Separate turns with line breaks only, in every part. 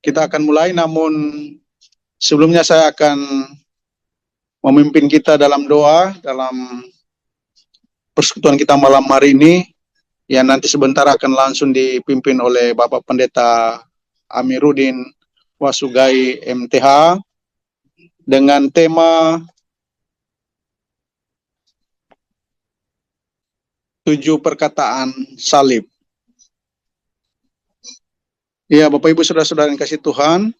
Kita akan mulai, namun sebelumnya saya akan memimpin kita dalam doa, dalam persekutuan kita malam hari ini, yang nanti sebentar akan langsung dipimpin oleh Bapak Pendeta Amiruddin Wasugai MTH, dengan tema 7 perkataan salib. Ya, Bapak Ibu Saudara-saudara yang kasih Tuhan,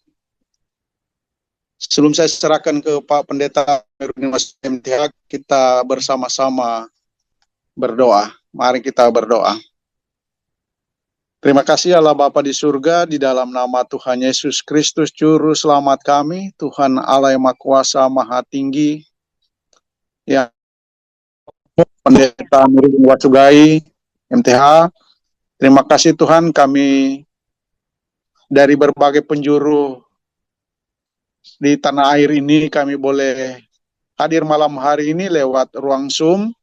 sebelum saya serahkan ke Pak Pendeta Amiruddin Wasugai MTH, kita bersama-sama berdoa. Mari kita berdoa. Terima kasih Allah Bapa di surga, di dalam nama Tuhan Yesus Kristus Juru Selamat kami, Tuhan Allah yang Maha Kuasa, Maha Tinggi, ya Pendeta Amiruddin Wasugai MTH. Terima kasih Tuhan, kami dari berbagai penjuru di tanah air ini, kami boleh hadir malam hari ini lewat ruang Zoom.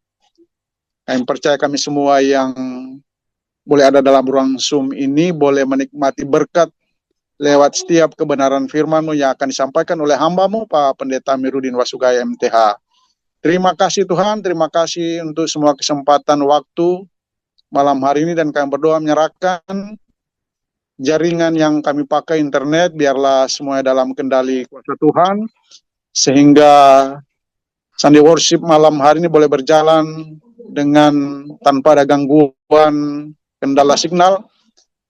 Kami percaya kami semua yang boleh ada dalam ruang Zoom ini boleh menikmati berkat lewat setiap kebenaran firman-Mu yang akan disampaikan oleh hamba-Mu, Pak Pendeta Amiruddin Wasugai MTH. Terima kasih Tuhan, terima kasih untuk semua kesempatan waktu malam hari ini, dan kami berdoa menyerahkan jaringan yang kami pakai internet, biarlah semuanya dalam kendali kuasa Tuhan, sehingga Sunday Worship malam hari ini boleh berjalan dengan tanpa ada gangguan kendala signal,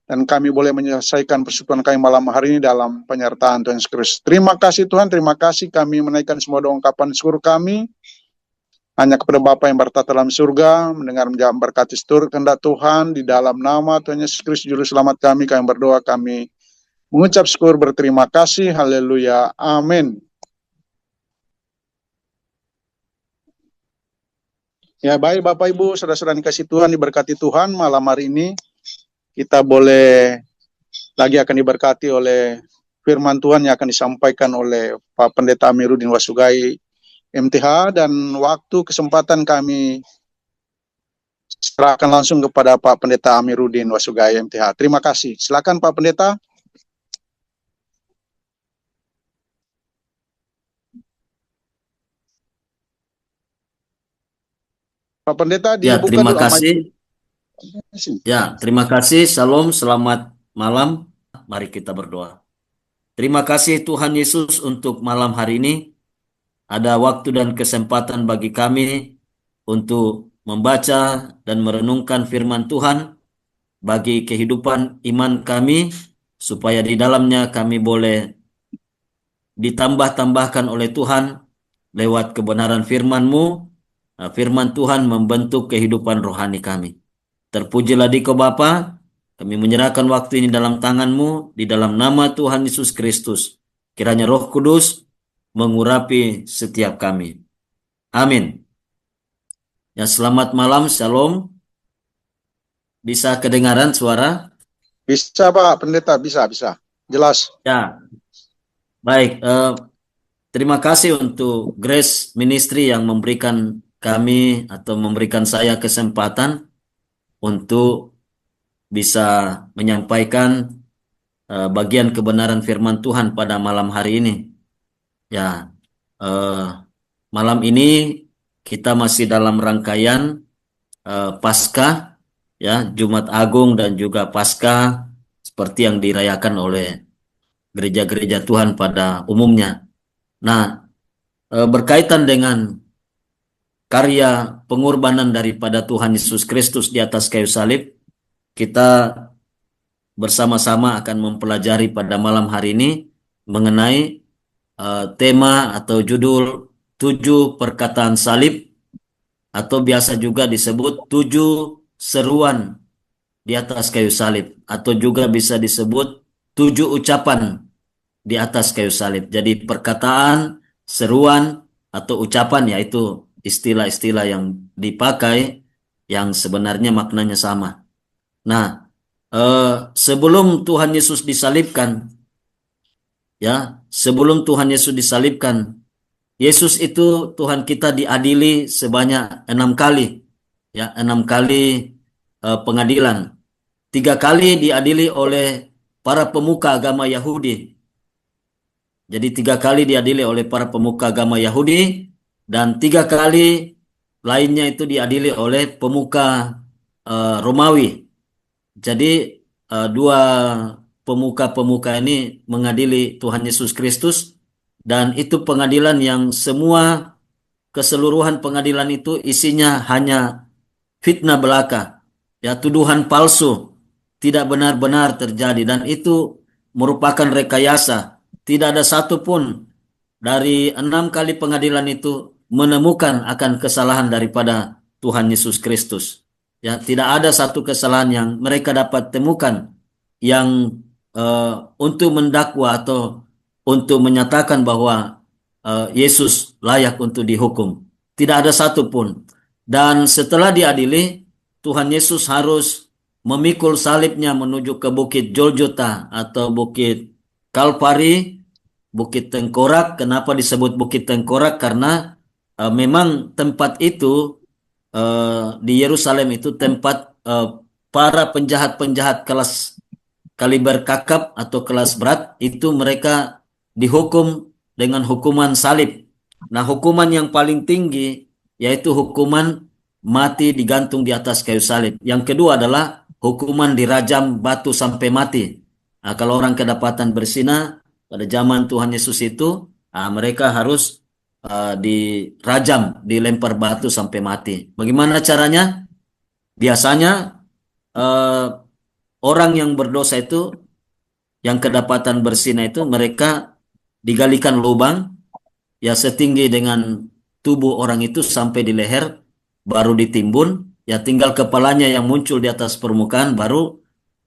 dan kami boleh menyelesaikan persekutuan kami malam hari ini dalam penyertaan Tuhan Yesus Kristus. Terima kasih Tuhan, terima kasih, kami menaikkan semua doa ungkapan syukur kami hanya kepada Bapa yang bertata dalam surga, mendengar menjawab berkati seluruh kehendak Tuhan, di dalam nama Tuhan Yesus Kristus Juru Selamat kami berdoa, kami mengucap syukur, berterima kasih, haleluya, amin. Ya baik Bapak Ibu, saudara-saudara yang kasih Tuhan, diberkati Tuhan, malam hari ini kita boleh lagi akan diberkati oleh firman Tuhan yang akan disampaikan oleh Pak Pendeta Amiruddin Wasugai MTH, dan waktu kesempatan kami serahkan langsung kepada Pak Pendeta Amiruddin Wasugai MTH. Terima kasih. Silakan Pak Pendeta. Pak Pendeta dibuka
ya, terima
dulu.
kasih. Ya, terima kasih. Salam, selamat malam. Mari kita berdoa. Terima kasih Tuhan Yesus untuk malam hari ini. Ada waktu dan kesempatan bagi kami untuk membaca dan merenungkan firman Tuhan bagi kehidupan iman kami, supaya di dalamnya kami boleh ditambah-tambahkan oleh Tuhan lewat kebenaran firman-Mu. Firman Tuhan membentuk kehidupan rohani kami. Terpujilah Dikau Bapa, kami menyerahkan waktu ini dalam tangan-Mu, di dalam nama Tuhan Yesus Kristus. Kiranya Roh Kudus mengurapi setiap kami. Amin. Ya, selamat malam, shalom. Bisa kedengaran suara?
Bisa Pak Pendeta, bisa. Jelas.
Ya, baik. Terima kasih untuk Grace Ministry yang memberikan kami atau memberikan saya kesempatan untuk bisa menyampaikan bagian kebenaran firman Tuhan pada malam hari ini. Ya, malam ini kita masih dalam rangkaian Paskah, ya, Jumat Agung dan juga Paskah seperti yang dirayakan oleh gereja-gereja Tuhan pada umumnya. Nah, berkaitan dengan karya pengorbanan daripada Tuhan Yesus Kristus di atas kayu salib, kita bersama-sama akan mempelajari pada malam hari ini mengenai tema atau judul 7 perkataan salib, atau biasa juga disebut 7 seruan di atas kayu salib, atau juga bisa disebut 7 ucapan di atas kayu salib. Jadi perkataan, seruan, atau ucapan, yaitu istilah-istilah yang dipakai yang sebenarnya maknanya sama. Nah, sebelum Tuhan Yesus disalibkan, ya, sebelum Tuhan Yesus disalibkan, Yesus itu Tuhan kita diadili sebanyak 6 kali, ya, 6 kali pengadilan. 3 kali diadili oleh para pemuka agama Yahudi. Jadi 3 kali diadili oleh para pemuka agama Yahudi dan 3 kali lainnya itu diadili oleh pemuka Romawi. Jadi dua pemuka-pemuka ini mengadili Tuhan Yesus Kristus dan itu pengadilan yang semua keseluruhan pengadilan itu isinya hanya fitnah belaka, ya tuduhan palsu, tidak benar-benar terjadi dan itu merupakan rekayasa. Tidak ada satupun dari 6 kali pengadilan itu menemukan akan kesalahan daripada Tuhan Yesus Kristus. Ya, tidak ada satu kesalahan yang mereka dapat temukan yang untuk mendakwa atau untuk menyatakan bahwa Yesus layak untuk dihukum. Tidak ada satupun. Dan setelah diadili, Tuhan Yesus harus memikul salibnya menuju ke Bukit Golgota atau Bukit Kalvari, Bukit Tengkorak. Kenapa disebut Bukit Tengkorak? Karena memang tempat itu di Yerusalem itu tempat para penjahat-penjahat kelas kaliber kakap atau kelas berat itu mereka dihukum dengan hukuman salib. Nah, hukuman yang paling tinggi yaitu hukuman mati digantung di atas kayu salib. Yang kedua adalah hukuman dirajam batu sampai mati. Nah, kalau orang kedapatan berzina pada zaman Tuhan Yesus itu, mereka harus dirajam, dilempar batu sampai mati. Bagaimana caranya? Biasanya eh, orang yang berdosa itu, yang kedapatan berzina itu, mereka digalikan lubang ya setinggi dengan tubuh orang itu sampai di leher, baru ditimbun, ya tinggal kepalanya yang muncul di atas permukaan, baru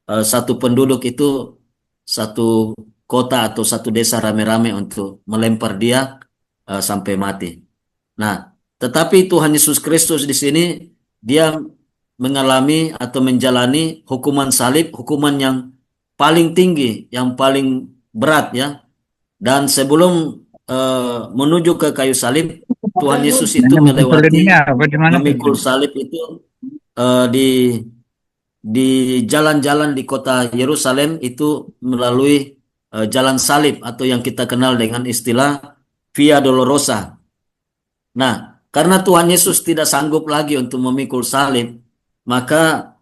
satu penduduk itu, satu kota atau satu desa rame-rame untuk melempar dia sampai mati. Nah, tetapi Tuhan Yesus Kristus di sini dia mengalami atau menjalani hukuman salib, hukuman yang paling tinggi, yang paling berat ya. Dan sebelum menuju ke kayu salib, Tuhan Yesus itu melewati memikul salib itu di jalan-jalan di kota Yerusalem itu melalui jalan salib atau yang kita kenal dengan istilah Via Dolorosa. Nah, karena Tuhan Yesus tidak sanggup lagi untuk memikul salib, maka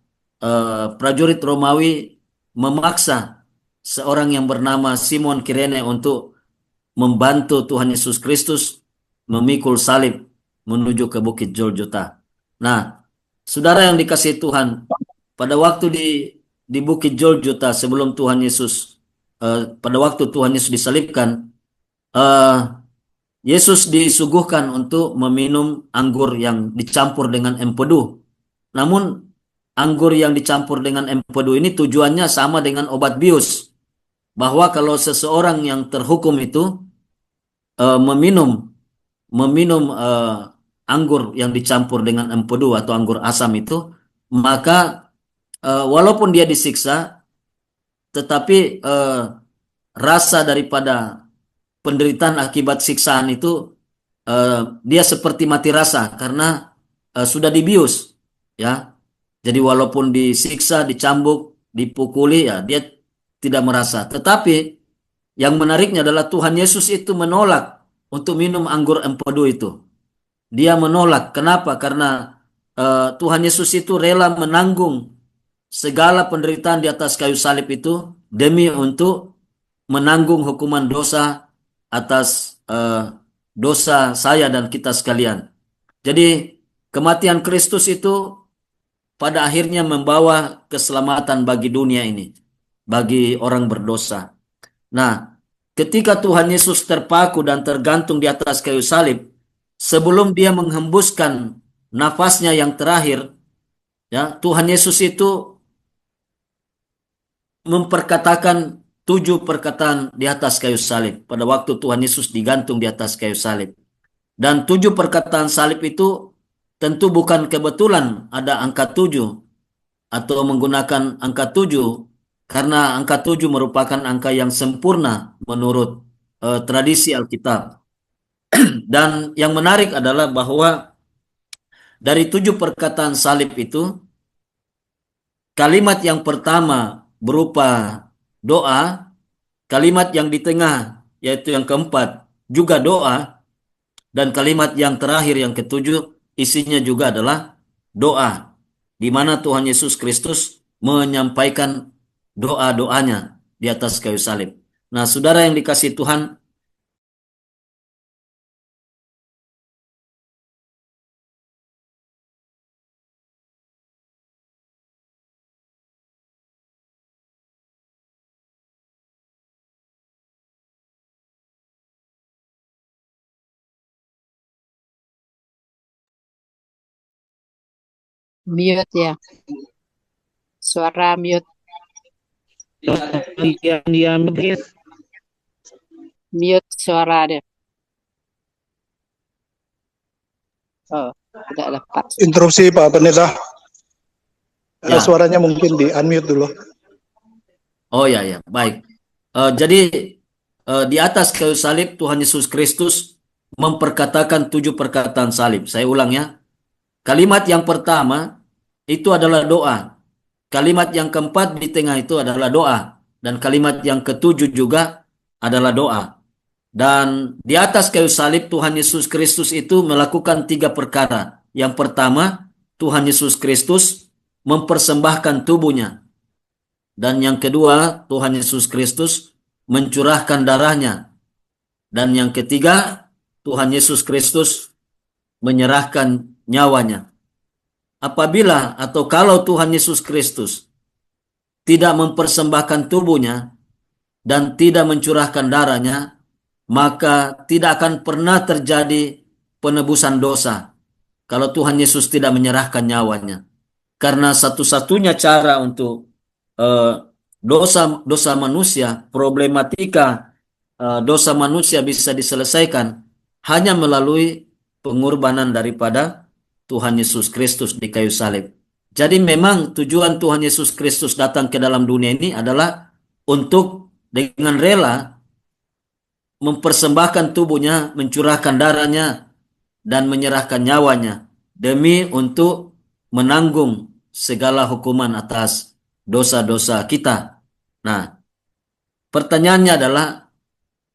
prajurit Romawi memaksa seorang yang bernama Simon Kirene untuk membantu Tuhan Yesus Kristus memikul salib menuju ke Bukit Golgota. Nah, saudara yang dikasihi Tuhan, pada waktu di Bukit Golgota sebelum Tuhan Yesus, pada waktu Tuhan Yesus disalibkan, eh, Yesus disuguhkan untuk meminum anggur yang dicampur dengan empedu. Namun anggur yang dicampur dengan empedu ini tujuannya sama dengan obat bius. Bahwa kalau seseorang yang terhukum itu meminum anggur yang dicampur dengan empedu atau anggur asam itu, maka walaupun dia disiksa, tetapi rasa daripada penderitaan akibat siksaan itu dia seperti mati rasa karena sudah dibius, ya. Jadi walaupun disiksa, dicambuk, dipukuli, ya dia tidak merasa. Tetapi yang menariknya adalah Tuhan Yesus itu menolak untuk minum anggur empedu itu. Dia menolak. Kenapa? Karena Tuhan Yesus itu rela menanggung segala penderitaan di atas kayu salib itu demi untuk menanggung hukuman dosa atas dosa saya dan kita sekalian. Jadi kematian Kristus itu pada akhirnya membawa keselamatan bagi dunia ini, bagi orang berdosa. Nah, ketika Tuhan Yesus terpaku dan tergantung di atas kayu salib, sebelum dia menghembuskan nafasnya yang terakhir, ya, Tuhan Yesus itu memperkatakan 7 perkataan di atas kayu salib pada waktu Tuhan Yesus digantung di atas kayu salib. Dan 7 perkataan salib itu tentu bukan kebetulan ada angka 7 atau menggunakan angka 7 karena angka 7 merupakan angka yang sempurna menurut tradisi Alkitab. Dan yang menarik adalah bahwa dari 7 perkataan salib itu, kalimat yang pertama berupa doa, kalimat yang di tengah yaitu yang keempat juga doa, dan kalimat yang terakhir yang ketujuh isinya juga adalah doa, di mana Tuhan Yesus Kristus menyampaikan doa-doanya di atas kayu salib. Nah, saudara yang dikasihi Tuhan,
Mute ya. Suara mute.
Dia
Mute suara dia. Oh, tidak dapat.
interupsi Pak Pendeta.
Ya.
Suaranya mungkin di unmute dulu.
Oh ya, baik. Jadi di atas kayu salib Tuhan Yesus Kristus memperkatakan 7 perkataan salib. Saya ulang ya. Kalimat yang pertama itu adalah doa. Kalimat yang keempat di tengah itu adalah doa. Dan kalimat yang ketujuh juga adalah doa. Dan di atas kayu salib Tuhan Yesus Kristus itu melakukan 3 perkara. Yang pertama, Tuhan Yesus Kristus mempersembahkan tubuhnya. Dan yang kedua, Tuhan Yesus Kristus mencurahkan darahnya. Dan yang ketiga, Tuhan Yesus Kristus menyerahkan nyawanya. Apabila atau kalau Tuhan Yesus Kristus tidak mempersembahkan tubuhnya dan tidak mencurahkan darahnya, maka tidak akan pernah terjadi penebusan dosa kalau Tuhan Yesus tidak menyerahkan nyawanya. Karena satu-satunya cara untuk dosa manusia, problematika dosa manusia bisa diselesaikan hanya melalui pengorbanan daripada Tuhan Yesus Kristus di kayu salib. Jadi memang tujuan Tuhan Yesus Kristus datang ke dalam dunia ini adalah untuk dengan rela mempersembahkan tubuhnya, mencurahkan darahnya, dan menyerahkan nyawanya demi untuk menanggung segala hukuman atas dosa-dosa kita. Nah, pertanyaannya adalah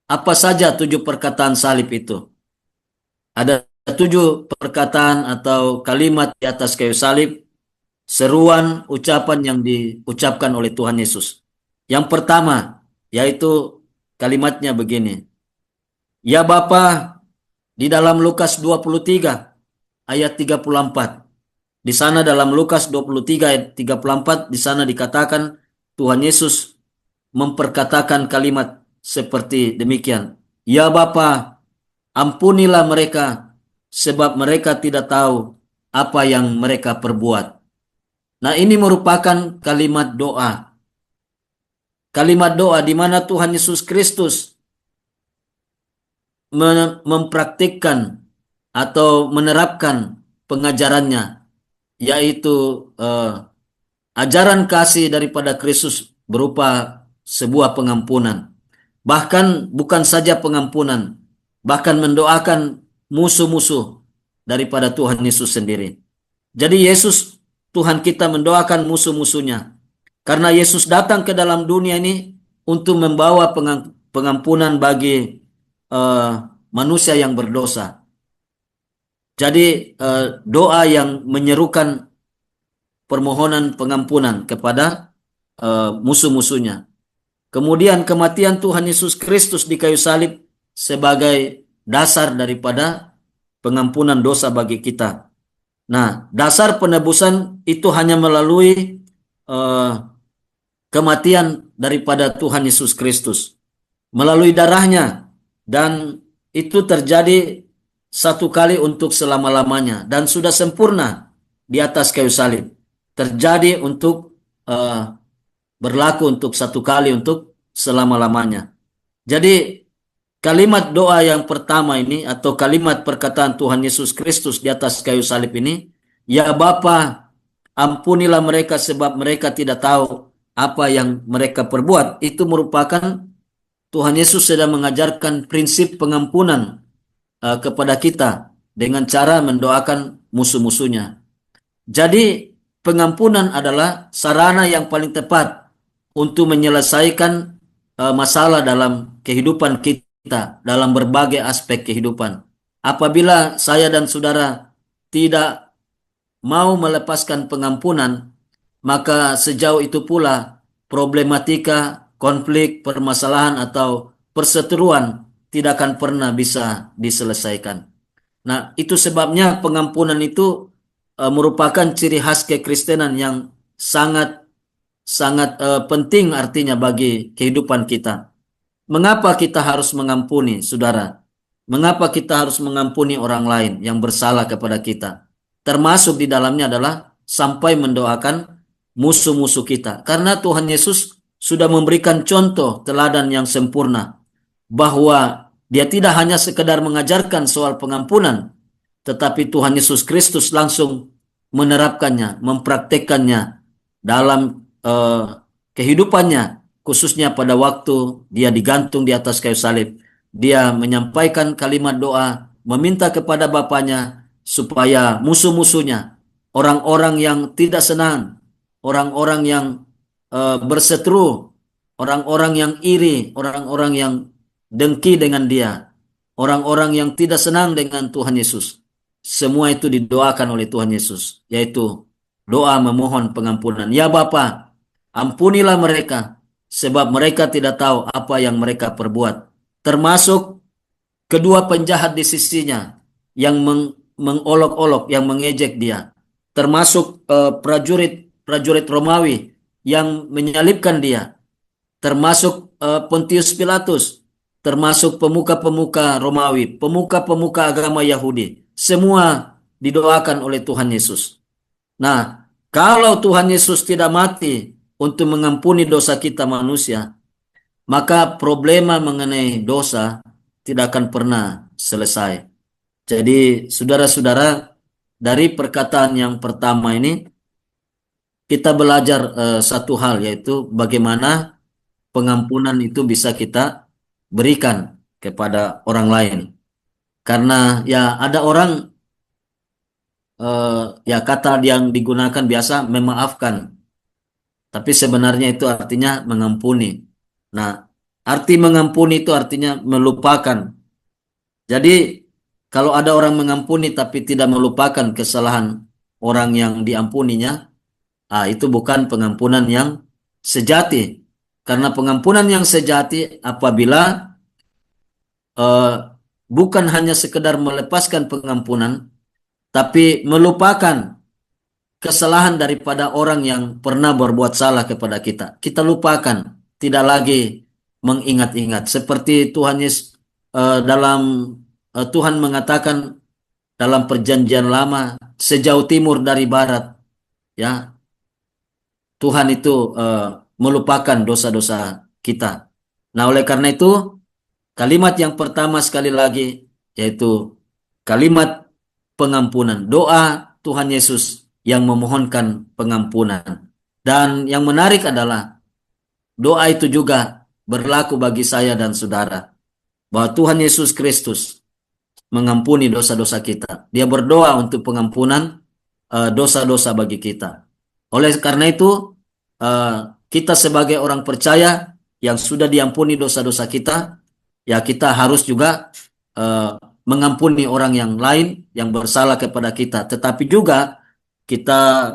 apa saja 7 perkataan salib itu? Ada 7 perkataan atau kalimat di atas kayu salib, seruan ucapan yang diucapkan oleh Tuhan Yesus. Yang pertama, yaitu kalimatnya begini. Ya Bapa, di dalam Lukas 23 ayat 34. Di sana dalam Lukas 23 ayat 34 di sana dikatakan Tuhan Yesus memperkatakan kalimat seperti demikian. Ya Bapa, ampunilah mereka sebab mereka tidak tahu apa yang mereka perbuat. Nah, ini merupakan kalimat doa. Kalimat doa di mana Tuhan Yesus Kristus mempraktikkan atau menerapkan pengajarannya, yaitu ajaran kasih daripada Kristus berupa sebuah pengampunan. Bahkan bukan saja pengampunan, bahkan mendoakan musuh-musuh daripada Tuhan Yesus sendiri. Jadi Yesus, Tuhan kita, mendoakan musuh-musuhnya. Karena Yesus datang ke dalam dunia ini untuk membawa pengampunan bagi manusia yang berdosa. Jadi doa yang menyerukan permohonan pengampunan kepada musuh-musuhnya. Kemudian kematian Tuhan Yesus Kristus di kayu salib sebagai dasar daripada pengampunan dosa bagi kita. Nah, dasar penebusan itu hanya melalui kematian daripada Tuhan Yesus Kristus melalui darahnya, dan itu terjadi satu kali untuk selama-lamanya dan sudah sempurna di atas kayu salib. Terjadi untuk berlaku untuk satu kali untuk selama-lamanya. Jadi kalimat doa yang pertama ini atau kalimat perkataan Tuhan Yesus Kristus di atas kayu salib ini, ya Bapa, ampunilah mereka sebab mereka tidak tahu apa yang mereka perbuat. Itu merupakan Tuhan Yesus sedang mengajarkan prinsip pengampunan kepada kita dengan cara mendoakan musuh-musuhnya. Jadi pengampunan adalah sarana yang paling tepat untuk menyelesaikan masalah dalam kehidupan kita, dalam berbagai aspek kehidupan. Apabila saya dan saudara tidak mau melepaskan pengampunan, maka sejauh itu pula problematika, konflik, permasalahan atau perseteruan tidak akan pernah bisa diselesaikan. Nah, itu sebabnya pengampunan itu merupakan ciri khas kekristenan yang sangat sangat penting artinya bagi kehidupan kita. Mengapa kita harus mengampuni, saudara? Mengapa kita harus mengampuni orang lain yang bersalah kepada kita? Termasuk di dalamnya adalah sampai mendoakan musuh-musuh kita. Karena Tuhan Yesus sudah memberikan contoh teladan yang sempurna bahwa dia tidak hanya sekedar mengajarkan soal pengampunan, tetapi Tuhan Yesus Kristus langsung menerapkannya, mempraktekkannya dalam kehidupannya, khususnya pada waktu dia digantung di atas kayu salib. Dia menyampaikan kalimat doa, meminta kepada Bapaknya supaya musuh-musuhnya, orang-orang yang tidak senang, orang-orang yang berseteru, orang-orang yang iri, orang-orang yang dengki dengan dia, orang-orang yang tidak senang dengan Tuhan Yesus, semua itu didoakan oleh Tuhan Yesus, yaitu doa memohon pengampunan. Ya Bapa, ampunilah mereka, sebab mereka tidak tahu apa yang mereka perbuat. Termasuk kedua penjahat di sisinya yang mengolok-olok, yang mengejek dia. Termasuk prajurit Romawi yang menyalibkan dia. Termasuk Pontius Pilatus. Termasuk pemuka-pemuka Romawi, pemuka-pemuka agama Yahudi. Semua didoakan oleh Tuhan Yesus. Nah, kalau Tuhan Yesus tidak mati untuk mengampuni dosa kita manusia, maka problema mengenai dosa tidak akan pernah selesai. Jadi, saudara-saudara, dari perkataan yang pertama ini, kita belajar satu hal, yaitu bagaimana pengampunan itu bisa kita berikan kepada orang lain. Karena ya ada orang, ya kata yang digunakan biasa memaafkan. Tapi sebenarnya itu artinya mengampuni. Nah, arti mengampuni itu artinya melupakan. Jadi, kalau ada orang mengampuni tapi tidak melupakan kesalahan orang yang diampuninya, itu bukan pengampunan yang sejati. Karena pengampunan yang sejati apabila bukan hanya sekedar melepaskan pengampunan, tapi melupakan kesalahan daripada orang yang pernah berbuat salah kepada kita. Kita lupakan, tidak lagi mengingat-ingat. Seperti Tuhan Yesus Tuhan mengatakan dalam perjanjian lama, sejauh timur dari barat, ya Tuhan itu melupakan dosa-dosa kita. Nah, oleh karena itu kalimat yang pertama sekali lagi yaitu kalimat pengampunan, doa Tuhan Yesus yang memohonkan pengampunan. Dan yang menarik adalah doa itu juga berlaku bagi saya dan saudara, bahwa Tuhan Yesus Kristus mengampuni dosa-dosa kita. Dia berdoa untuk pengampunan dosa-dosa bagi kita. Oleh karena itu, kita sebagai orang percaya yang sudah diampuni dosa-dosa kita, ya kita harus juga mengampuni orang yang lain yang bersalah kepada kita. Tetapi juga kita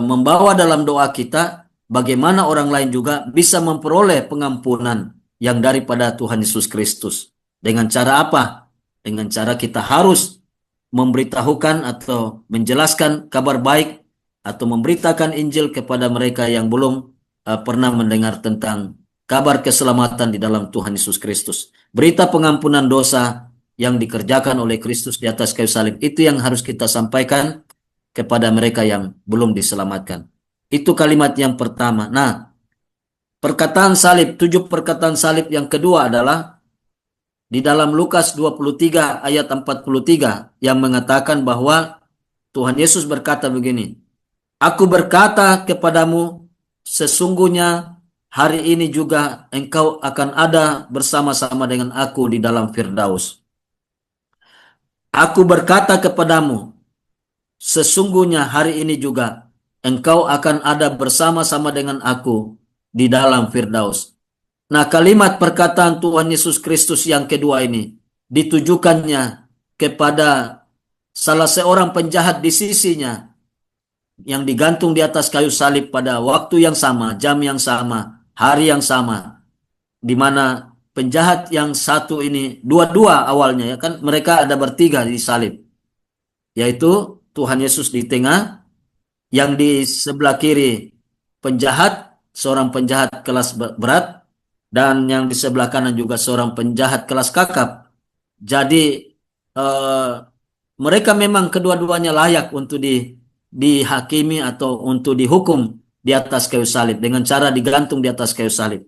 membawa dalam doa kita bagaimana orang lain juga bisa memperoleh pengampunan yang daripada Tuhan Yesus Kristus. Dengan cara apa? Dengan cara kita harus memberitahukan atau menjelaskan kabar baik atau memberitakan Injil kepada mereka yang belum pernah mendengar tentang kabar keselamatan di dalam Tuhan Yesus Kristus. Berita pengampunan dosa yang dikerjakan oleh Kristus di atas kayu salib, itu yang harus kita sampaikan kepada mereka yang belum diselamatkan. Itu kalimat yang pertama. Nah, perkataan salib, 7 perkataan salib yang kedua adalah di dalam Lukas 23 ayat 43 yang mengatakan bahwa Tuhan Yesus berkata begini, "Aku berkata kepadamu, sesungguhnya hari ini juga engkau akan ada bersama-sama dengan aku di dalam Firdaus. Aku berkata kepadamu, sesungguhnya hari ini juga engkau akan ada bersama-sama dengan aku di dalam Firdaus. Nah, kalimat perkataan Tuhan Yesus Kristus yang kedua ini ditujukannya kepada salah seorang penjahat di sisinya yang digantung di atas kayu salib pada waktu yang sama, jam yang sama, hari yang sama, di mana penjahat yang satu ini dua-dua awalnya ya kan, mereka ada bertiga di salib, yaitu Tuhan Yesus di tengah, yang di sebelah kiri penjahat, seorang penjahat kelas berat, dan yang di sebelah kanan juga seorang penjahat kelas kakap. Jadi eh, mereka memang kedua-duanya layak untuk dihakimi atau untuk dihukum di atas kayu salib dengan cara digantung di atas kayu salib.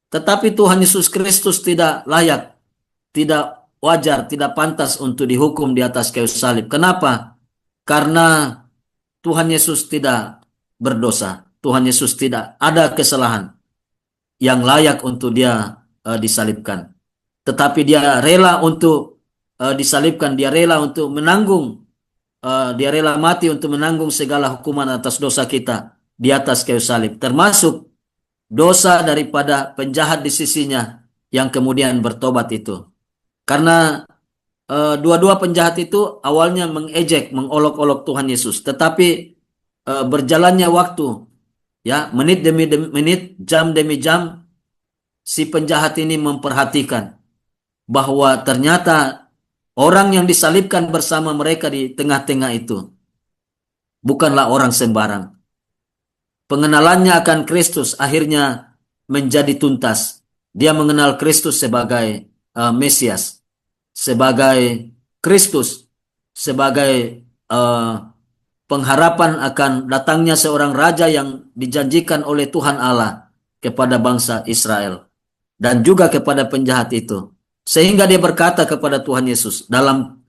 Tetapi Tuhan Yesus Kristus tidak layak, tidak wajar, tidak pantas untuk dihukum di atas kayu salib. Kenapa? Karena Tuhan Yesus tidak berdosa. Tuhan Yesus tidak ada kesalahan yang layak untuk dia disalibkan. Tetapi dia rela untuk disalibkan, dia rela untuk menanggung, dia rela mati untuk menanggung segala hukuman atas dosa kita di atas kayu salib, termasuk dosa daripada penjahat di sisinya yang kemudian bertobat itu. Karena dua-dua penjahat itu awalnya mengejek, mengolok-olok Tuhan Yesus, tetapi berjalannya waktu, ya, menit demi menit, jam demi jam, si penjahat ini memperhatikan bahwa ternyata orang yang disalibkan bersama mereka di tengah-tengah itu bukanlah orang sembarang. Pengenalannya akan Kristus akhirnya menjadi tuntas. Dia mengenal Kristus sebagai Mesias, sebagai Kristus, sebagai pengharapan akan datangnya seorang raja yang dijanjikan oleh Tuhan Allah kepada bangsa Israel dan juga kepada penjahat itu. Sehingga dia berkata kepada Tuhan Yesus dalam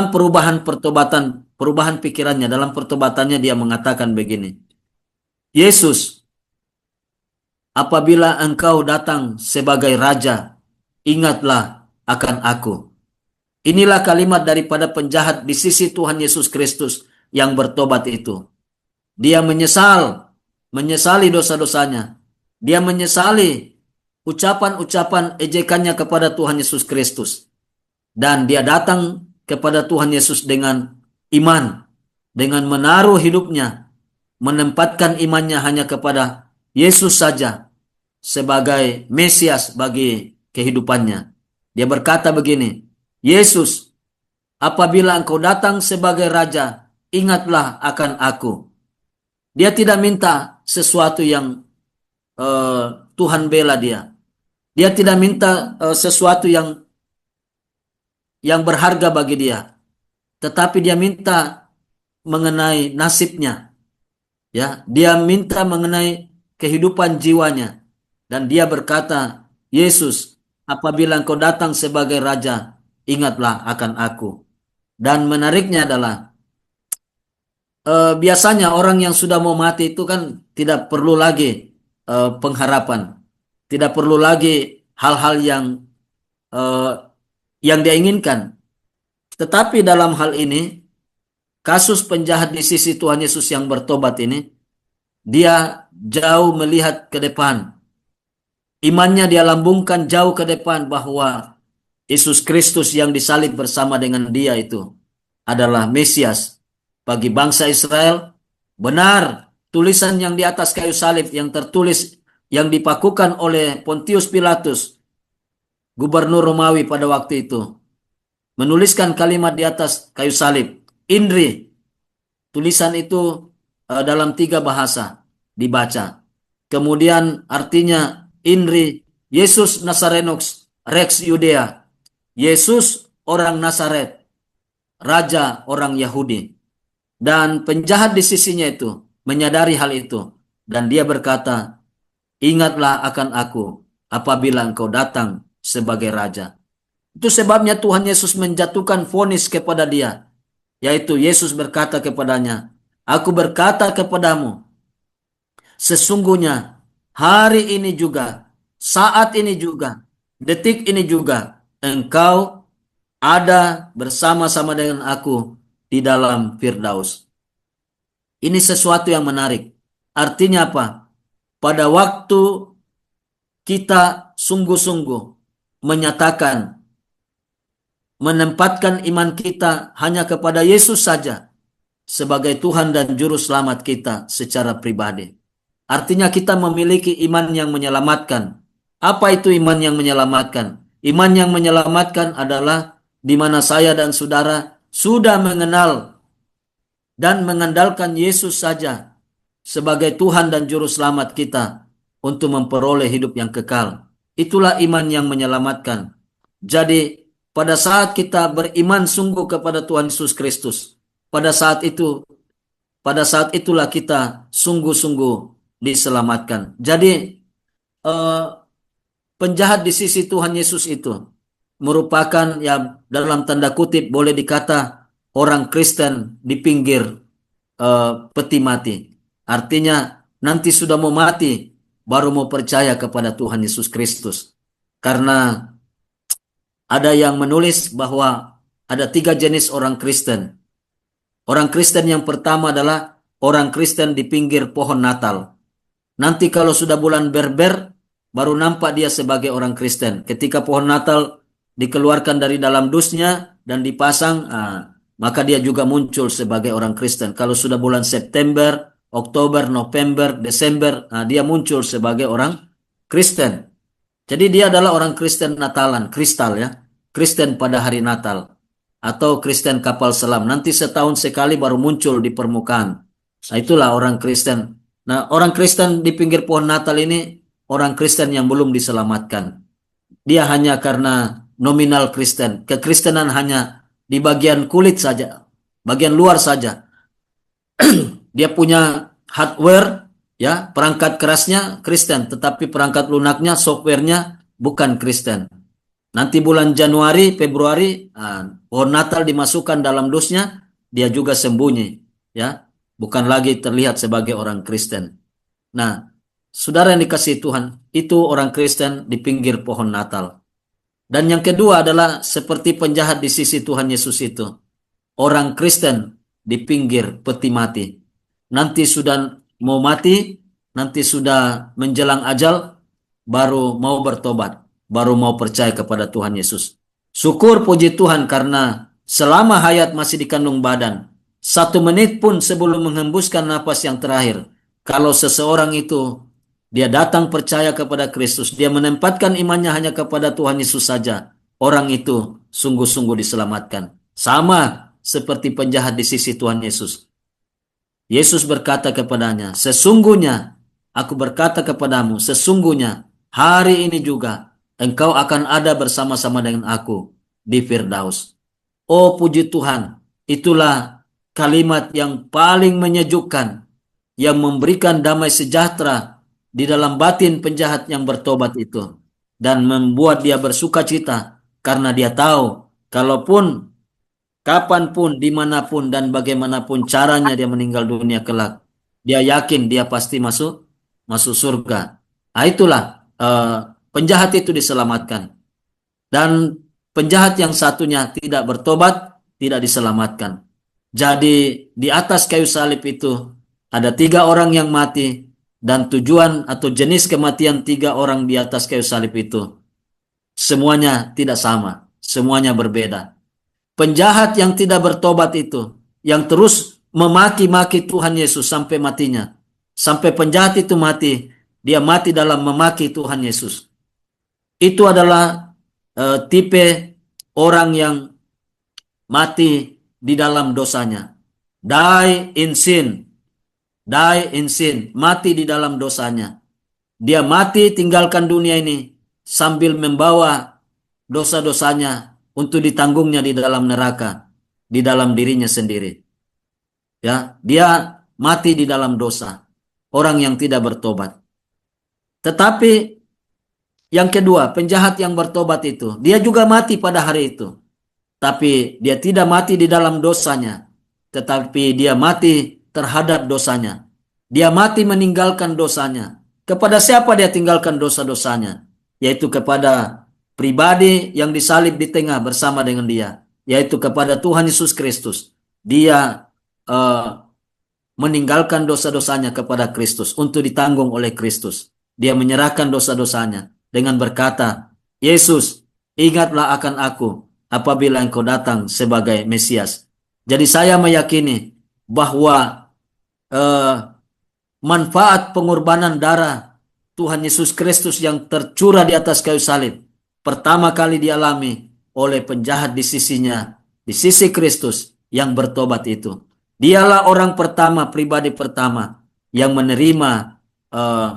perubahan pertobatan, perubahan pikirannya, dalam pertobatannya dia mengatakan begini, Yesus, apabila engkau datang sebagai raja, ingatlah akan aku. Inilah kalimat daripada penjahat di sisi Tuhan Yesus Kristus yang bertobat itu. Dia menyesali dosa-dosanya. Dia menyesali ucapan-ucapan ejekannya kepada Tuhan Yesus Kristus. Dan dia datang kepada Tuhan Yesus dengan iman, dengan menaruh hidupnya, menempatkan imannya hanya kepada Yesus saja sebagai Mesias bagi kehidupannya. Dia berkata begini, Yesus, apabila engkau datang sebagai raja, ingatlah akan aku. Dia tidak minta sesuatu yang Tuhan bela dia. Dia tidak minta sesuatu yang berharga bagi dia. Tetapi dia minta mengenai nasibnya. Ya, dia minta mengenai kehidupan jiwanya. Dan dia berkata, Yesus, apabila engkau datang sebagai raja, ingatlah akan aku. Dan menariknya adalah biasanya orang yang sudah mau mati itu kan tidak perlu lagi pengharapan, tidak perlu lagi hal-hal yang dia inginkan. Tetapi dalam hal ini, kasus penjahat di sisi Tuhan Yesus yang bertobat ini, dia jauh melihat ke depan. Imannya dia lambungkan jauh ke depan bahwa Yesus Kristus yang disalib bersama dengan dia itu adalah Mesias bagi bangsa Israel. Benar, tulisan yang di atas kayu salib yang tertulis, yang dipakukan oleh Pontius Pilatus, gubernur Romawi pada waktu itu, menuliskan kalimat di atas kayu salib, INRI. Tulisan itu dalam 3 bahasa dibaca. Kemudian artinya INRI, Yesus Nazarenus Rex Yudea, Yesus orang Nazaret, Raja orang Yahudi. Dan penjahat di sisinya itu menyadari hal itu. Dan dia berkata, ingatlah akan aku apabila engkau datang sebagai Raja. Itu sebabnya Tuhan Yesus menjatuhkan vonis kepada dia. Yaitu Yesus berkata kepadanya, aku berkata kepadamu, sesungguhnya hari ini juga, saat ini juga, detik ini juga, engkau ada bersama-sama dengan aku di dalam Firdaus. Ini sesuatu yang menarik. Artinya apa? pada waktu kita sungguh-sungguh menyatakan, menempatkan iman kita hanya kepada Yesus saja sebagai Tuhan dan Juru Selamat kita secara pribadi. Artinya kita memiliki iman yang menyelamatkan. Apa itu iman yang menyelamatkan? Iman yang menyelamatkan adalah di mana saya dan saudara sudah mengenal dan mengandalkan Yesus saja sebagai Tuhan dan Juru Selamat kita untuk memperoleh hidup yang kekal. Itulah iman yang menyelamatkan. Jadi pada saat kita beriman sungguh kepada Tuhan Yesus Kristus, pada saat itulah kita sungguh-sungguh diselamatkan. Jadi penjahat di sisi Tuhan Yesus itu merupakan ya dalam tanda kutip boleh dikata orang Kristen di pinggir peti mati. Artinya nanti sudah mau mati baru mau percaya kepada Tuhan Yesus Kristus. Karena ada yang menulis bahwa ada 3 jenis orang Kristen. Orang Kristen yang pertama adalah orang Kristen di pinggir pohon Natal. Nanti kalau sudah bulan berber, baru nampak dia sebagai orang Kristen. Ketika pohon Natal dikeluarkan dari dalam dusnya dan dipasang, maka dia juga muncul sebagai orang Kristen. Kalau sudah bulan September, Oktober, November, Desember, dia muncul sebagai orang Kristen. Jadi dia adalah orang Kristen Natalan, kristal ya. Kristen pada hari Natal. Atau Kristen kapal selam. Nanti setahun sekali baru muncul di permukaan. Nah itulah orang Kristen. Nah orang Kristen di pinggir pohon Natal ini orang Kristen yang belum diselamatkan. Dia hanya karena nominal Kristen. Kekristenan hanya di bagian kulit saja. Bagian luar saja. Dia punya hardware, ya, perangkat kerasnya Kristen, tetapi perangkat lunaknya, softwarenya bukan Kristen. Nanti bulan Januari, Februari, pohon Natal dimasukkan dalam dusnya, dia juga sembunyi, ya, bukan lagi terlihat sebagai orang Kristen. Nah, saudara yang dikasihi Tuhan, itu orang Kristen di pinggir pohon Natal. Dan yang kedua adalah seperti penjahat di sisi Tuhan Yesus itu, orang Kristen di pinggir peti mati. Nanti sudah mau mati, nanti sudah menjelang ajal, baru mau bertobat, baru mau percaya kepada Tuhan Yesus. Syukur puji Tuhan karena selama hayat masih di kandung badan, 1 menit pun sebelum menghembuskan napas yang terakhir, kalau seseorang itu dia datang percaya kepada Kristus, dia menempatkan imannya hanya kepada Tuhan Yesus saja, orang itu sungguh-sungguh diselamatkan. Sama seperti penjahat di sisi Tuhan Yesus. Yesus berkata kepadanya, sesungguhnya aku berkata kepadamu, sesungguhnya hari ini juga engkau akan ada bersama-sama dengan aku di Firdaus. Oh puji Tuhan, itulah kalimat yang paling menyejukkan, yang memberikan damai sejahtera di dalam batin penjahat yang bertobat itu, dan membuat dia bersuka cita karena dia tahu kalaupun kapanpun, dimanapun, dan bagaimanapun caranya dia meninggal dunia kelak, dia yakin dia pasti masuk surga. Nah itulah penjahat itu diselamatkan. Dan penjahat yang satunya tidak bertobat, tidak diselamatkan. Jadi di atas kayu salib itu ada 3 orang yang mati, dan tujuan atau jenis kematian 3 orang di atas kayu salib itu semuanya tidak sama, semuanya berbeda. Penjahat yang tidak bertobat itu, yang terus memaki-maki Tuhan Yesus sampai matinya. Sampai penjahat itu mati, dia mati dalam memaki Tuhan Yesus. Itu adalah tipe orang yang mati di dalam dosanya. Die in sin. Die in sin. Mati di dalam dosanya. Dia mati tinggalkan dunia ini sambil membawa dosa-dosanya untuk ditanggungnya di dalam neraka, di dalam dirinya sendiri. Ya, dia mati di dalam dosa, orang yang tidak bertobat. Tetapi yang kedua, penjahat yang bertobat itu, dia juga mati pada hari itu. Tapi dia tidak mati di dalam dosanya, tetapi dia mati terhadap dosanya. Dia mati meninggalkan dosanya. Kepada siapa dia tinggalkan dosa-dosanya? Yaitu kepada pribadi yang disalib di tengah bersama dengan dia, yaitu kepada Tuhan Yesus Kristus. Dia meninggalkan dosa-dosanya kepada Kristus untuk ditanggung oleh Kristus. Dia menyerahkan dosa-dosanya dengan berkata, Yesus, ingatlah akan aku apabila engkau datang sebagai Mesias. Jadi saya meyakini bahwa eh, manfaat pengorbanan darah Tuhan Yesus Kristus yang tercurah di atas kayu salib pertama kali dialami oleh penjahat di sisinya, di sisi Kristus yang bertobat itu. Dialah orang pertama, pribadi pertama yang menerima eh,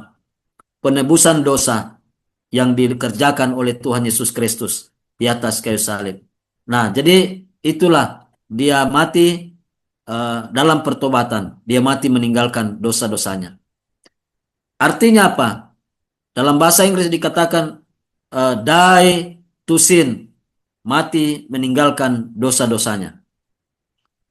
penebusan dosa yang dikerjakan oleh Tuhan Yesus Kristus di atas kayu salib. Nah, jadi itulah dia mati dalam pertobatan. Dia mati meninggalkan dosa-dosanya. Artinya apa? Dalam bahasa Inggris dikatakan die to sin, mati meninggalkan dosa-dosanya.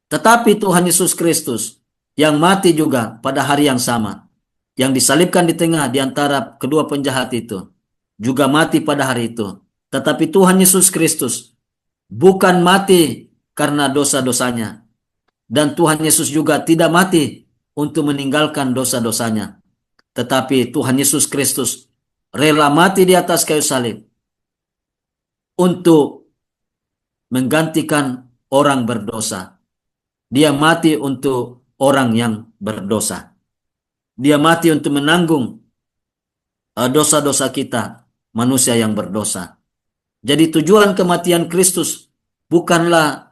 Tetapi Tuhan Yesus Kristus yang mati juga pada hari yang sama, yang disalibkan di tengah di antara kedua penjahat itu, juga mati pada hari itu. Tetapi Tuhan Yesus Kristus bukan mati karena dosa-dosanya. Dan Tuhan Yesus juga tidak mati untuk meninggalkan dosa-dosanya. Tetapi Tuhan Yesus Kristus rela mati di atas kayu salib untuk menggantikan orang berdosa. Dia mati untuk orang yang berdosa. Dia mati untuk menanggung dosa-dosa kita, manusia yang berdosa. Jadi tujuan kematian Kristus bukanlah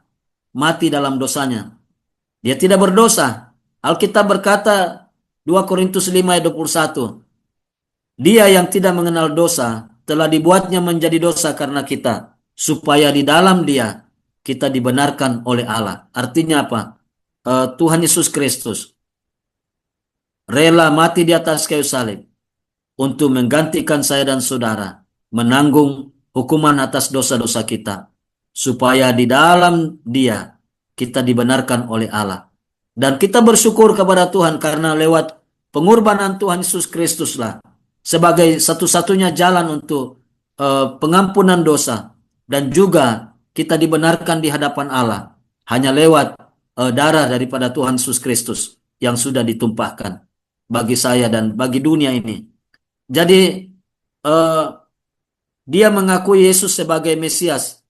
mati dalam dosanya. Dia tidak berdosa. Alkitab berkata 2 Korintus 5 ayat 21. Dia yang tidak mengenal dosa telah dibuatnya menjadi dosa karena kita, supaya di dalam dia kita dibenarkan oleh Allah. Artinya apa? Tuhan Yesus Kristus rela mati di atas kayu salib untuk menggantikan saya dan saudara, menanggung hukuman atas dosa-dosa kita, supaya di dalam dia kita dibenarkan oleh Allah. Dan kita bersyukur kepada Tuhan karena lewat pengorbanan Tuhan Yesus Kristuslah sebagai satu-satunya jalan untuk pengampunan dosa, dan juga kita dibenarkan di hadapan Allah hanya lewat darah daripada Tuhan Yesus Kristus yang sudah ditumpahkan bagi saya dan bagi dunia ini. Jadi dia mengakui Yesus sebagai Mesias.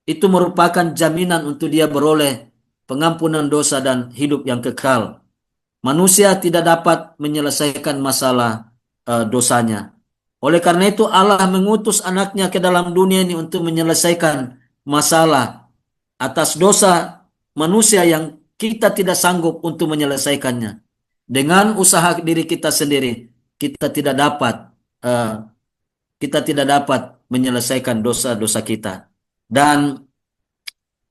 Itu merupakan jaminan untuk dia beroleh pengampunan dosa dan hidup yang kekal. Manusia tidak dapat menyelesaikan masalah dosanya. Oleh karena itu Allah mengutus anaknya ke dalam dunia ini untuk menyelesaikan masalah atas dosa manusia yang kita tidak sanggup untuk menyelesaikannya. Dengan usaha diri kita sendiri, kita tidak dapat menyelesaikan dosa-dosa kita. Dan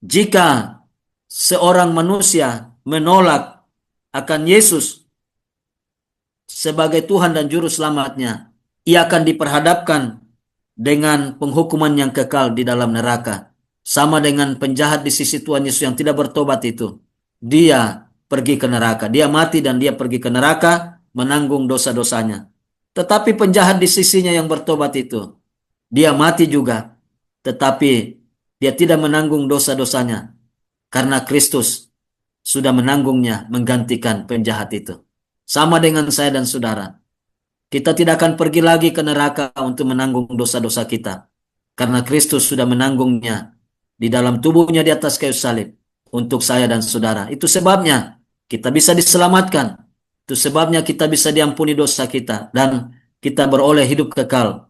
jika seorang manusia menolak akan Yesus sebagai Tuhan dan Juru Selamatnya, ia akan diperhadapkan dengan penghukuman yang kekal di dalam neraka. Sama dengan penjahat di sisi Tuhan Yesus yang tidak bertobat itu. Dia pergi ke neraka. Dia mati dan dia pergi ke neraka menanggung dosa-dosanya. Tetapi penjahat di sisinya yang bertobat itu, dia mati juga. Tetapi dia tidak menanggung dosa-dosanya. Karena Kristus sudah menanggungnya, menggantikan penjahat itu. Sama dengan saya dan saudara. Kita tidak akan pergi lagi ke neraka untuk menanggung dosa-dosa kita. Karena Kristus sudah menanggungnya di dalam tubuhnya di atas kayu salib untuk saya dan saudara. Itu sebabnya kita bisa diselamatkan. Itu sebabnya kita bisa diampuni dosa kita dan kita beroleh hidup kekal.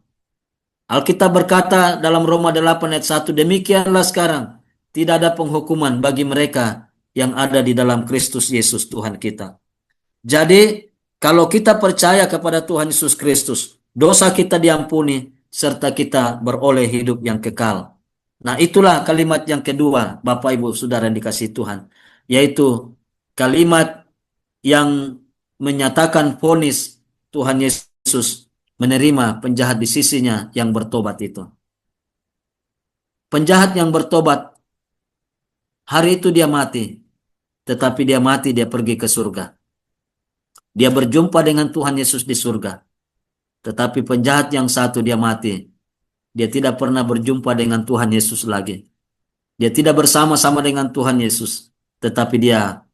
Alkitab berkata dalam Roma 8 ayat 1, demikianlah sekarang tidak ada penghukuman bagi mereka yang ada di dalam Kristus Yesus Tuhan kita. Jadi kalau kita percaya kepada Tuhan Yesus Kristus, dosa kita diampuni serta kita beroleh hidup yang kekal. Nah, itulah kalimat yang kedua, Bapak Ibu Saudara yang dikasihi Tuhan, yaitu kalimat yang menyatakan vonis Tuhan Yesus menerima penjahat di sisinya yang bertobat itu. Penjahat yang bertobat, hari itu dia mati, tetapi dia mati, dia pergi ke surga. Dia berjumpa dengan Tuhan Yesus di surga. Tetapi penjahat yang satu dia mati. Dia tidak pernah berjumpa dengan Tuhan Yesus lagi. Dia tidak bersama-sama dengan Tuhan Yesus. Tetapi dia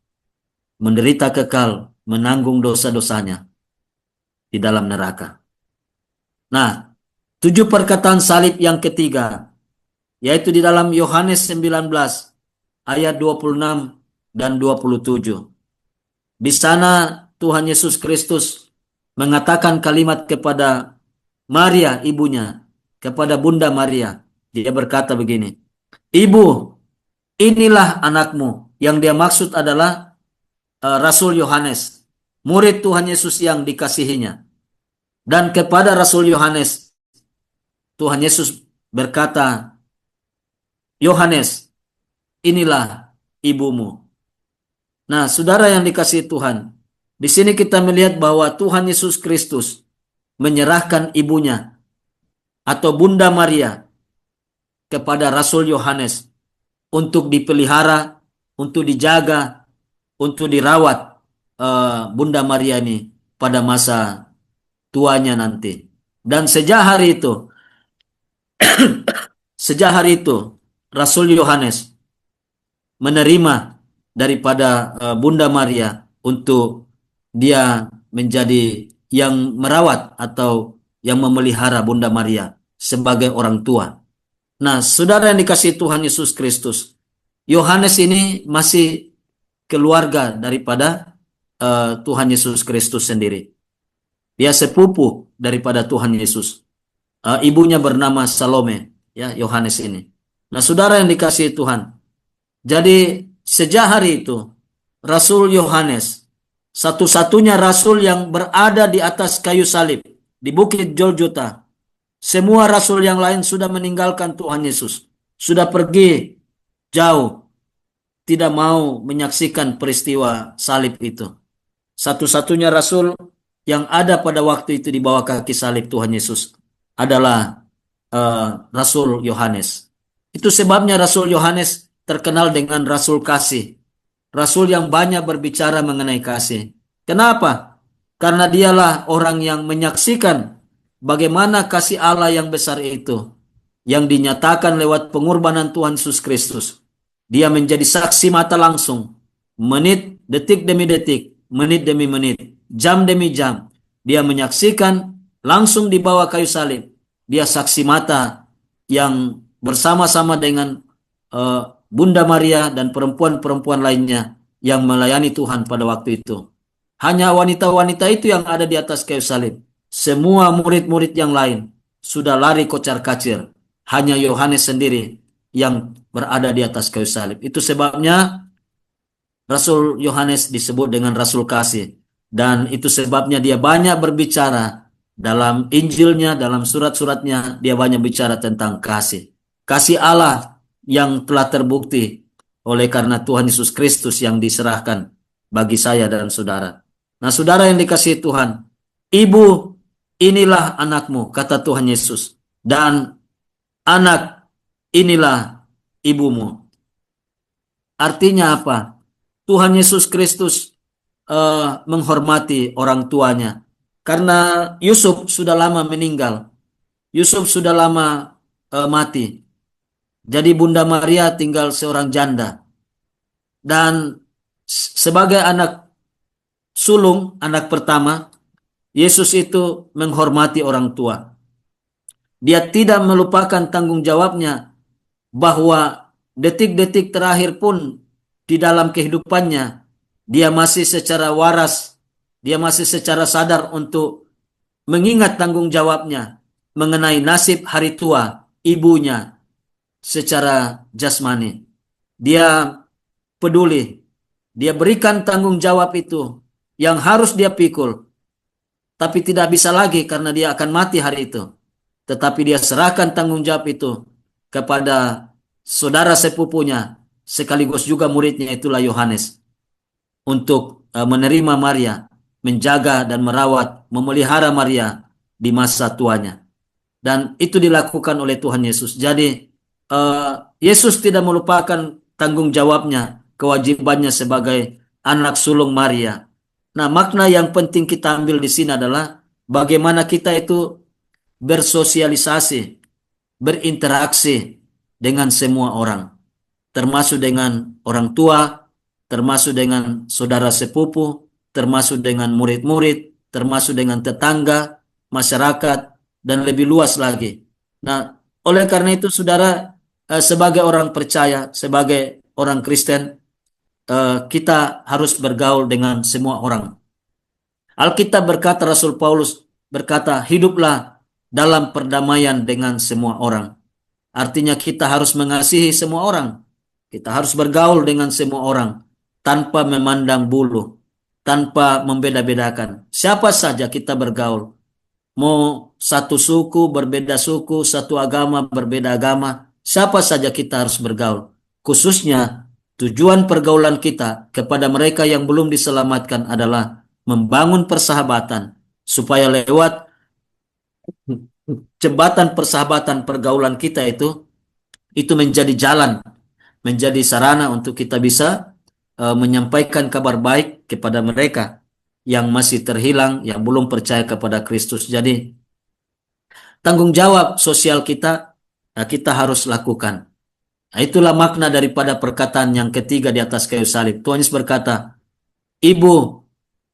menderita kekal menanggung dosa-dosanya di dalam neraka. Nah, 7 perkataan salib yang ketiga, yaitu di dalam Yohanes 19 ayat 26 dan 27. Di sana Tuhan Yesus Kristus mengatakan kalimat kepada Maria ibunya, kepada Bunda Maria. Dia berkata begini, "Ibu, inilah anakmu." Yang dia maksud adalah Rasul Yohanes, murid Tuhan Yesus yang dikasihinya. Dan kepada Rasul Yohanes, Tuhan Yesus berkata, "Yohanes, inilah ibumu." Nah, saudara yang dikasihi Tuhan, di sini kita melihat bahwa Tuhan Yesus Kristus menyerahkan ibunya atau Bunda Maria kepada Rasul Yohanes untuk dipelihara, untuk dijaga, untuk dirawat Bunda Maria ini pada masa tuanya nanti. Dan sejak hari itu Rasul Yohanes menerima daripada Bunda Maria untuk dia menjadi yang merawat atau yang memelihara Bunda Maria sebagai orang tua. Nah, saudara yang dikasihi Tuhan Yesus Kristus, Yohanes ini masih keluarga daripada Tuhan Yesus Kristus sendiri. Dia sepupu daripada Tuhan Yesus. Ibunya bernama Salome, ya, Yohanes ini. Nah, saudara yang dikasihi Tuhan, jadi sejak hari itu Rasul Yohanes, satu-satunya rasul yang berada di atas kayu salib di Bukit Golgota. Semua rasul yang lain sudah meninggalkan Tuhan Yesus, sudah pergi jauh, tidak mau menyaksikan peristiwa salib itu. Satu-satunya rasul yang ada pada waktu itu di bawah kaki salib Tuhan Yesus adalah Rasul Yohanes. Itu sebabnya Rasul Yohanes terkenal dengan Rasul Kasih. Rasul yang banyak berbicara mengenai kasih. Kenapa? Karena dialah orang yang menyaksikan bagaimana kasih Allah yang besar itu yang dinyatakan lewat pengorbanan Tuhan Yesus Kristus. Dia menjadi saksi mata langsung, menit, detik demi detik, menit demi menit, jam demi jam. Dia menyaksikan langsung di bawah kayu salib. Dia saksi mata yang bersama-sama dengan Bunda Maria dan perempuan-perempuan lainnya yang melayani Tuhan pada waktu itu. Hanya wanita-wanita itu yang ada di atas kayu salib. Semua murid-murid yang lain sudah lari kocar-kacir. Hanya Yohanes sendiri yang berada di atas kayu salib. Itu sebabnya Rasul Yohanes disebut dengan Rasul Kasih. Dan itu sebabnya dia banyak berbicara dalam Injilnya, dalam surat-suratnya, dia banyak bicara tentang kasih. Kasih Allah yang telah terbukti oleh karena Tuhan Yesus Kristus yang diserahkan bagi saya dan saudara. Nah, saudara yang dikasihi Tuhan, ibu, inilah anakmu, kata Tuhan Yesus. Dan anak, inilah ibumu. Artinya apa? Tuhan Yesus Kristus menghormati orang tuanya. Karena Yusuf sudah lama meninggal. Yusuf sudah lama mati. Jadi Bunda Maria tinggal seorang janda. Dan sebagai anak sulung, anak pertama, Yesus itu menghormati orang tua. Dia tidak melupakan tanggung jawabnya bahwa detik-detik terakhir pun di dalam kehidupannya, dia masih secara waras, dia masih secara sadar untuk mengingat tanggung jawabnya mengenai nasib hari tua ibunya secara jasmani. Dia peduli, dia berikan tanggung jawab itu yang harus dia pikul, tapi tidak bisa lagi karena dia akan mati hari itu. Tetapi dia serahkan tanggung jawab itu kepada saudara sepupunya, sekaligus juga muridnya, itulah Yohanes, untuk menerima Maria, menjaga dan merawat, memelihara Maria di masa tuanya. Dan itu dilakukan oleh Tuhan Yesus. Jadi Yesus tidak melupakan tanggung jawabnya, kewajibannya sebagai anak sulung Maria. Nah, makna yang penting kita ambil di sini adalah bagaimana kita itu bersosialisasi, berinteraksi dengan semua orang, termasuk dengan orang tua, termasuk dengan saudara sepupu, termasuk dengan murid-murid, termasuk dengan tetangga, masyarakat, dan lebih luas lagi. Nah, oleh karena itu, saudara, sebagai orang percaya, sebagai orang Kristen, kita harus bergaul dengan semua orang. Alkitab berkata, Rasul Paulus berkata, hiduplah dalam perdamaian dengan semua orang. Artinya kita harus mengasihi semua orang. Kita harus bergaul dengan semua orang tanpa memandang bulu, tanpa membeda-bedakan. Siapa saja kita bergaul. Mau satu suku, berbeda suku, satu agama, berbeda agama. Siapa saja kita harus bergaul. Khususnya tujuan pergaulan kita kepada mereka yang belum diselamatkan adalah membangun persahabatan supaya lewat jembatan persahabatan pergaulan kita itu menjadi jalan, menjadi sarana untuk kita bisa menyampaikan kabar baik kepada mereka yang masih terhilang, yang belum percaya kepada Kristus. Jadi tanggung jawab sosial kita, kita harus lakukan. Nah, itulah makna daripada perkataan yang ketiga di atas kayu salib. Tuhan Yesus berkata, ibu,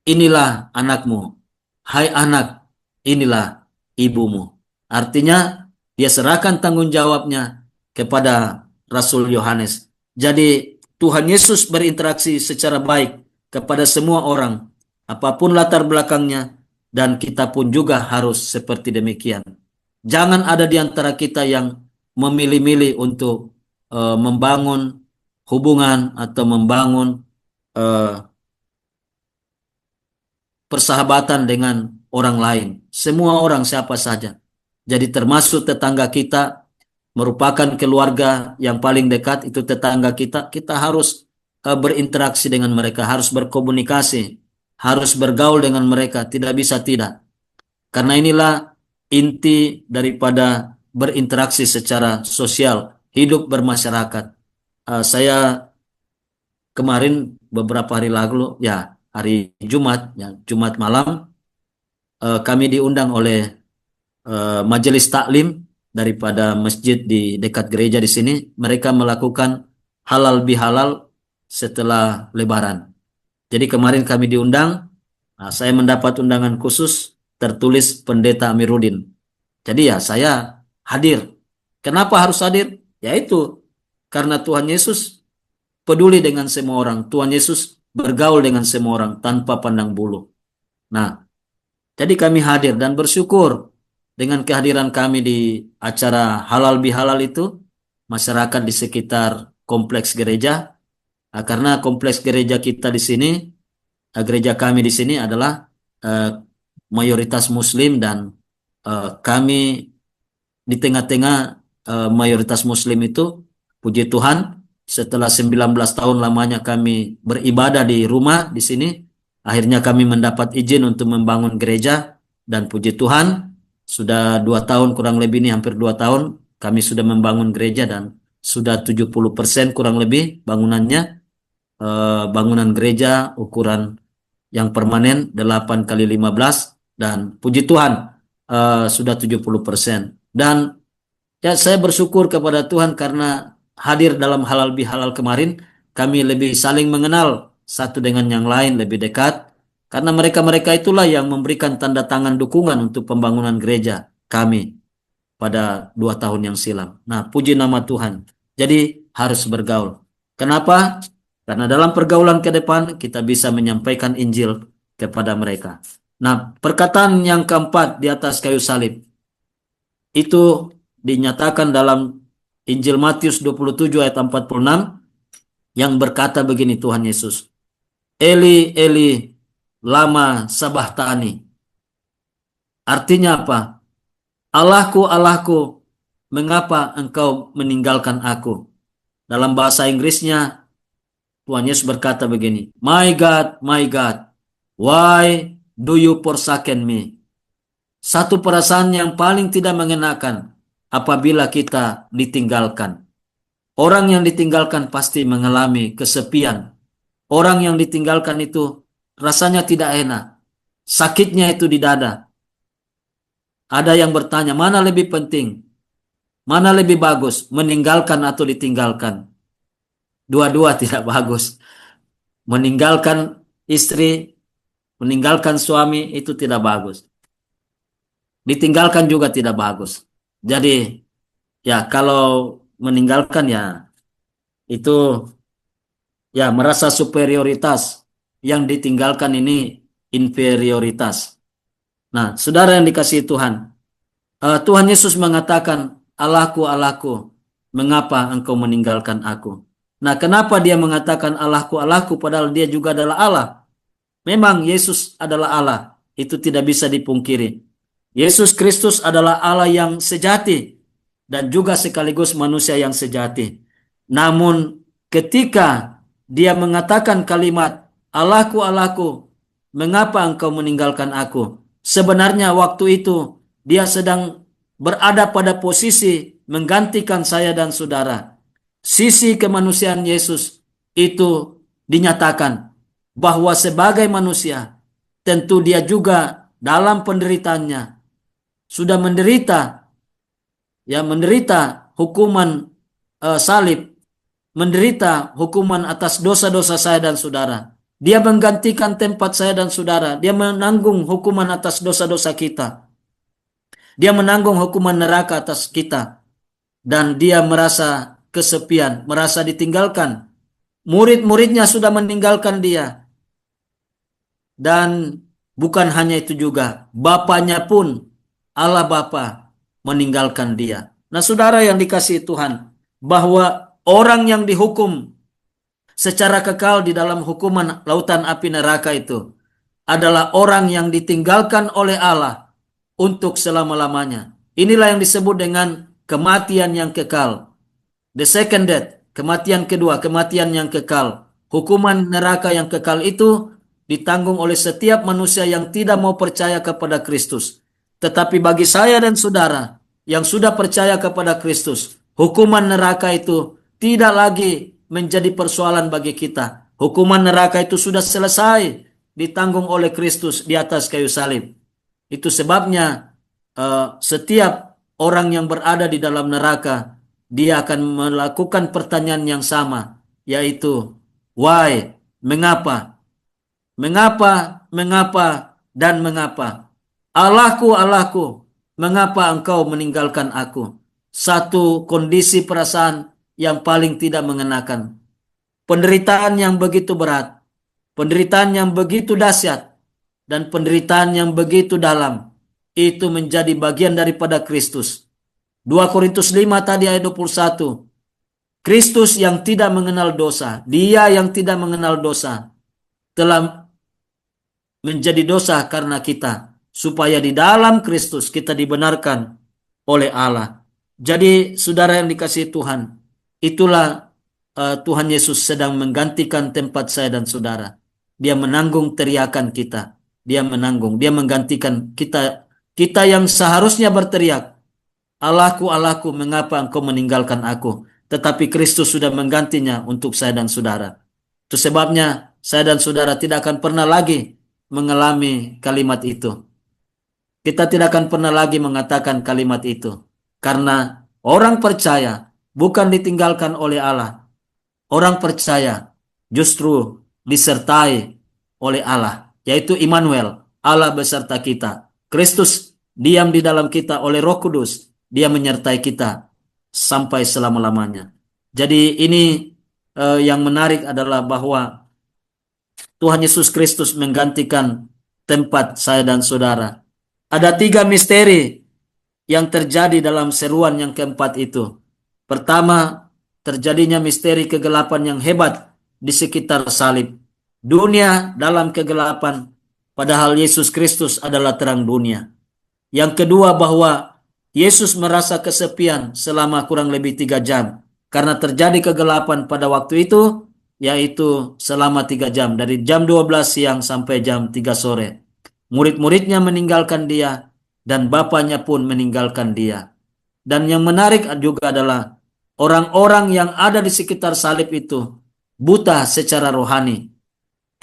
inilah anakmu. Hai anak, inilah ibumu. Artinya, dia serahkan tanggung jawabnya kepada Rasul Yohanes. Jadi, Tuhan Yesus berinteraksi secara baik kepada semua orang, apapun latar belakangnya, dan kita pun juga harus seperti demikian. Jangan ada di antara kita yang memilih-milih untuk membangun hubungan atau membangun persahabatan dengan orang lain. Semua orang siapa saja. Jadi termasuk tetangga kita, merupakan keluarga yang paling dekat, itu tetangga kita. Kita harus berinteraksi dengan mereka, harus berkomunikasi, harus bergaul dengan mereka. Tidak bisa tidak. Karena inilah inti daripada berinteraksi secara sosial, hidup bermasyarakat. Saya kemarin beberapa hari lalu, ya hari Jumat, ya Jumat malam, kami diundang oleh majelis taklim daripada masjid di dekat gereja di sini. Mereka melakukan halal bihalal setelah Lebaran. Jadi kemarin kami diundang, saya mendapat undangan khusus tertulis Pendeta Amiruddin. Jadi ya saya hadir. Kenapa harus hadir? Yaitu karena Tuhan Yesus peduli dengan semua orang. Tuhan Yesus bergaul dengan semua orang tanpa pandang bulu. Nah, jadi kami hadir dan bersyukur dengan kehadiran kami di acara halal bihalal itu, masyarakat di sekitar kompleks gereja, karena kompleks gereja kita di sini, gereja kami di sini adalah mayoritas Muslim, dan kami di tengah-tengah mayoritas Muslim itu, puji Tuhan, setelah 19 tahun lamanya kami beribadah di rumah di sini, akhirnya kami mendapat izin untuk membangun gereja, dan puji Tuhan, sudah 2 tahun kurang lebih ini, hampir 2 tahun, kami sudah membangun gereja dan sudah 70% kurang lebih bangunannya, bangunan gereja ukuran yang permanen 8 kali 15, dan puji Tuhan sudah 70%. Dan ya, saya bersyukur kepada Tuhan karena hadir dalam halal bihalal kemarin, kami lebih saling mengenal satu dengan yang lain, lebih dekat, karena mereka-mereka itulah yang memberikan tanda tangan dukungan untuk pembangunan gereja kami pada 2 tahun yang silam. Nah, puji nama Tuhan. Jadi harus bergaul. Kenapa? Karena dalam pergaulan ke depan kita bisa menyampaikan Injil kepada mereka. Nah, perkataan yang keempat di atas kayu salib itu dinyatakan dalam Injil Matius 27 ayat 46 yang berkata begini, Tuhan Yesus, Eli, Eli, lama sabachthani. Artinya apa? Allahku, Allahku, mengapa engkau meninggalkan aku? Dalam bahasa Inggrisnya, Tuhan Yesus berkata begini, my God, why do you forsaken me? Satu perasaan yang paling tidak mengenakan apabila kita ditinggalkan. Orang yang ditinggalkan pasti mengalami kesepian. Orang yang ditinggalkan itu rasanya tidak enak. Sakitnya itu di dada. Ada yang bertanya, mana lebih penting? Mana lebih bagus? Meninggalkan atau ditinggalkan? Dua-dua tidak bagus. Meninggalkan istri Meninggalkan suami itu tidak bagus. Ditinggalkan juga tidak bagus. Jadi ya kalau meninggalkan ya itu ya merasa superioritas, yang ditinggalkan ini inferioritas. Nah, saudara yang dikasihi Tuhan, Tuhan Yesus mengatakan, Allahku, Allahku, mengapa engkau meninggalkan aku? Nah, kenapa dia mengatakan Allahku, Allahku, padahal dia juga adalah Allah? Memang Yesus adalah Allah, itu tidak bisa dipungkiri. Yesus Kristus adalah Allah yang sejati dan juga sekaligus manusia yang sejati. Namun ketika dia mengatakan kalimat Allahku, Allahku, mengapa engkau meninggalkan aku? Sebenarnya waktu itu dia sedang berada pada posisi menggantikan saya dan saudara. Sisi kemanusiaan Yesus itu dinyatakan bahwa sebagai manusia tentu dia juga dalam penderitaannya sudah menderita hukuman salib, menderita hukuman atas dosa-dosa saya dan saudara. Dia menggantikan tempat saya dan saudara. Dia menanggung hukuman atas dosa-dosa kita. Dia menanggung hukuman neraka atas kita. Dan dia merasa kesepian, merasa ditinggalkan. Murid-muridnya sudah meninggalkan dia. Dan bukan hanya itu juga, Bapaknya pun, Allah Bapa, meninggalkan dia. Nah, saudara yang dikasihi Tuhan, bahwa orang yang dihukum secara kekal di dalam hukuman lautan api neraka itu adalah orang yang ditinggalkan oleh Allah untuk selama-lamanya. Inilah yang disebut dengan kematian yang kekal. The second death, kematian kedua, kematian yang kekal. Hukuman neraka yang kekal itu ditanggung oleh setiap manusia yang tidak mau percaya kepada Kristus. Tetapi bagi saya dan saudara yang sudah percaya kepada Kristus, hukuman neraka itu tidak lagi menjadi persoalan bagi kita. Hukuman neraka itu sudah selesai ditanggung oleh Kristus di atas kayu salib. Itu sebabnya setiap orang yang berada di dalam neraka, dia akan melakukan pertanyaan yang sama, yaitu why, mengapa, mengapa, mengapa, dan mengapa. Allahku, Allahku, mengapa engkau meninggalkan aku? Satu kondisi perasaan yang paling tidak mengenakan. Penderitaan yang begitu berat, penderitaan yang begitu dahsyat, dan penderitaan yang begitu dalam, itu menjadi bagian daripada Kristus. 2 Korintus 5 tadi ayat 21. Kristus yang tidak mengenal dosa, dia yang tidak mengenal dosa, telah menjadi dosa karena kita, supaya di dalam Kristus kita dibenarkan oleh Allah. Jadi saudara yang dikasihi Tuhan, itulah Tuhan Yesus sedang menggantikan tempat saya dan saudara. Dia menanggung teriakan kita. Dia menanggung, dia menggantikan kita yang seharusnya berteriak, Allahku, Allahku, mengapa engkau meninggalkan aku? Tetapi Kristus sudah menggantinya untuk saya dan saudara. Itu sebabnya saya dan saudara tidak akan pernah lagi mengalami kalimat itu. Kita tidak akan pernah lagi mengatakan kalimat itu. Karena orang percaya bukan ditinggalkan oleh Allah. Orang percaya justru disertai oleh Allah, yaitu Immanuel, Allah beserta kita. Kristus diam di dalam kita oleh Roh Kudus. Dia menyertai kita sampai selama-lamanya. Jadi ini yang menarik adalah bahwa Tuhan Yesus Kristus menggantikan tempat saya dan saudara. Ada 3 misteri yang terjadi dalam seruan yang keempat itu. Pertama, terjadinya misteri kegelapan yang hebat di sekitar salib. Dunia dalam kegelapan, padahal Yesus Kristus adalah terang dunia. Yang kedua, bahwa Yesus merasa kesepian selama kurang lebih 3 jam. Karena terjadi kegelapan pada waktu itu, yaitu selama 3 jam. Dari jam 12 siang sampai jam 3 sore. Murid-muridnya meninggalkan dia, dan Bapaknya pun meninggalkan dia. Dan yang menarik juga adalah orang-orang yang ada di sekitar salib itu buta secara rohani.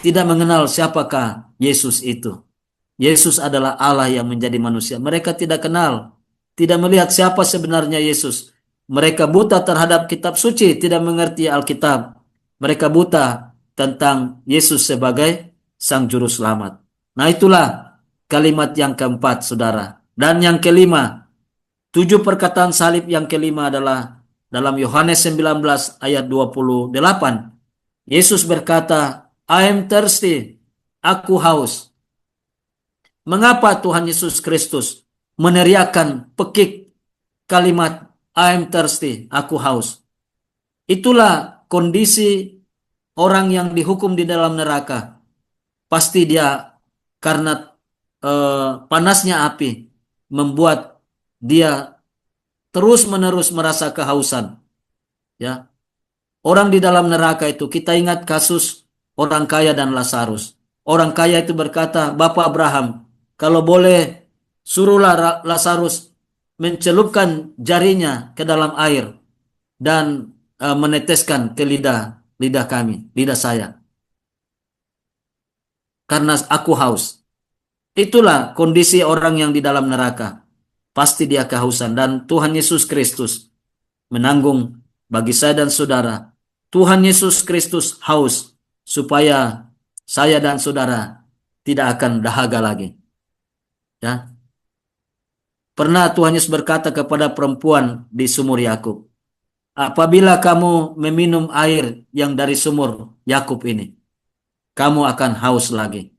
Tidak mengenal siapakah Yesus itu. Yesus adalah Allah yang menjadi manusia. Mereka tidak kenal, tidak melihat siapa sebenarnya Yesus. Mereka buta terhadap kitab suci, tidak mengerti Alkitab. Mereka buta tentang Yesus sebagai Sang Juru Selamat. Nah, itulah kalimat yang keempat, saudara. Dan yang kelima, 7 perkataan salib yang kelima adalah dalam Yohanes 19 ayat 28. Yesus berkata, I am thirsty, aku haus. Mengapa Tuhan Yesus Kristus meneriakkan pekik kalimat I am thirsty, aku haus? Itulah kondisi orang yang dihukum di dalam neraka. Pasti dia karena panasnya api membuat dia terus-menerus merasa kehausan. Ya, orang di dalam neraka itu, kita ingat kasus orang kaya dan Lazarus. Orang kaya itu berkata, Bapak Abraham, kalau boleh suruhlah Lazarus mencelupkan jarinya ke dalam air dan meneteskan ke lidah kami, lidah saya, karena aku haus. Itulah kondisi orang yang di dalam neraka. Pasti dia kehausan, dan Tuhan Yesus Kristus menanggung bagi saya dan saudara. Tuhan Yesus Kristus haus supaya saya dan saudara tidak akan dahaga lagi. Ya. Pernah Tuhan Yesus berkata kepada perempuan di sumur Yakub, apabila kamu meminum air yang dari sumur Yakub ini, kamu akan haus lagi.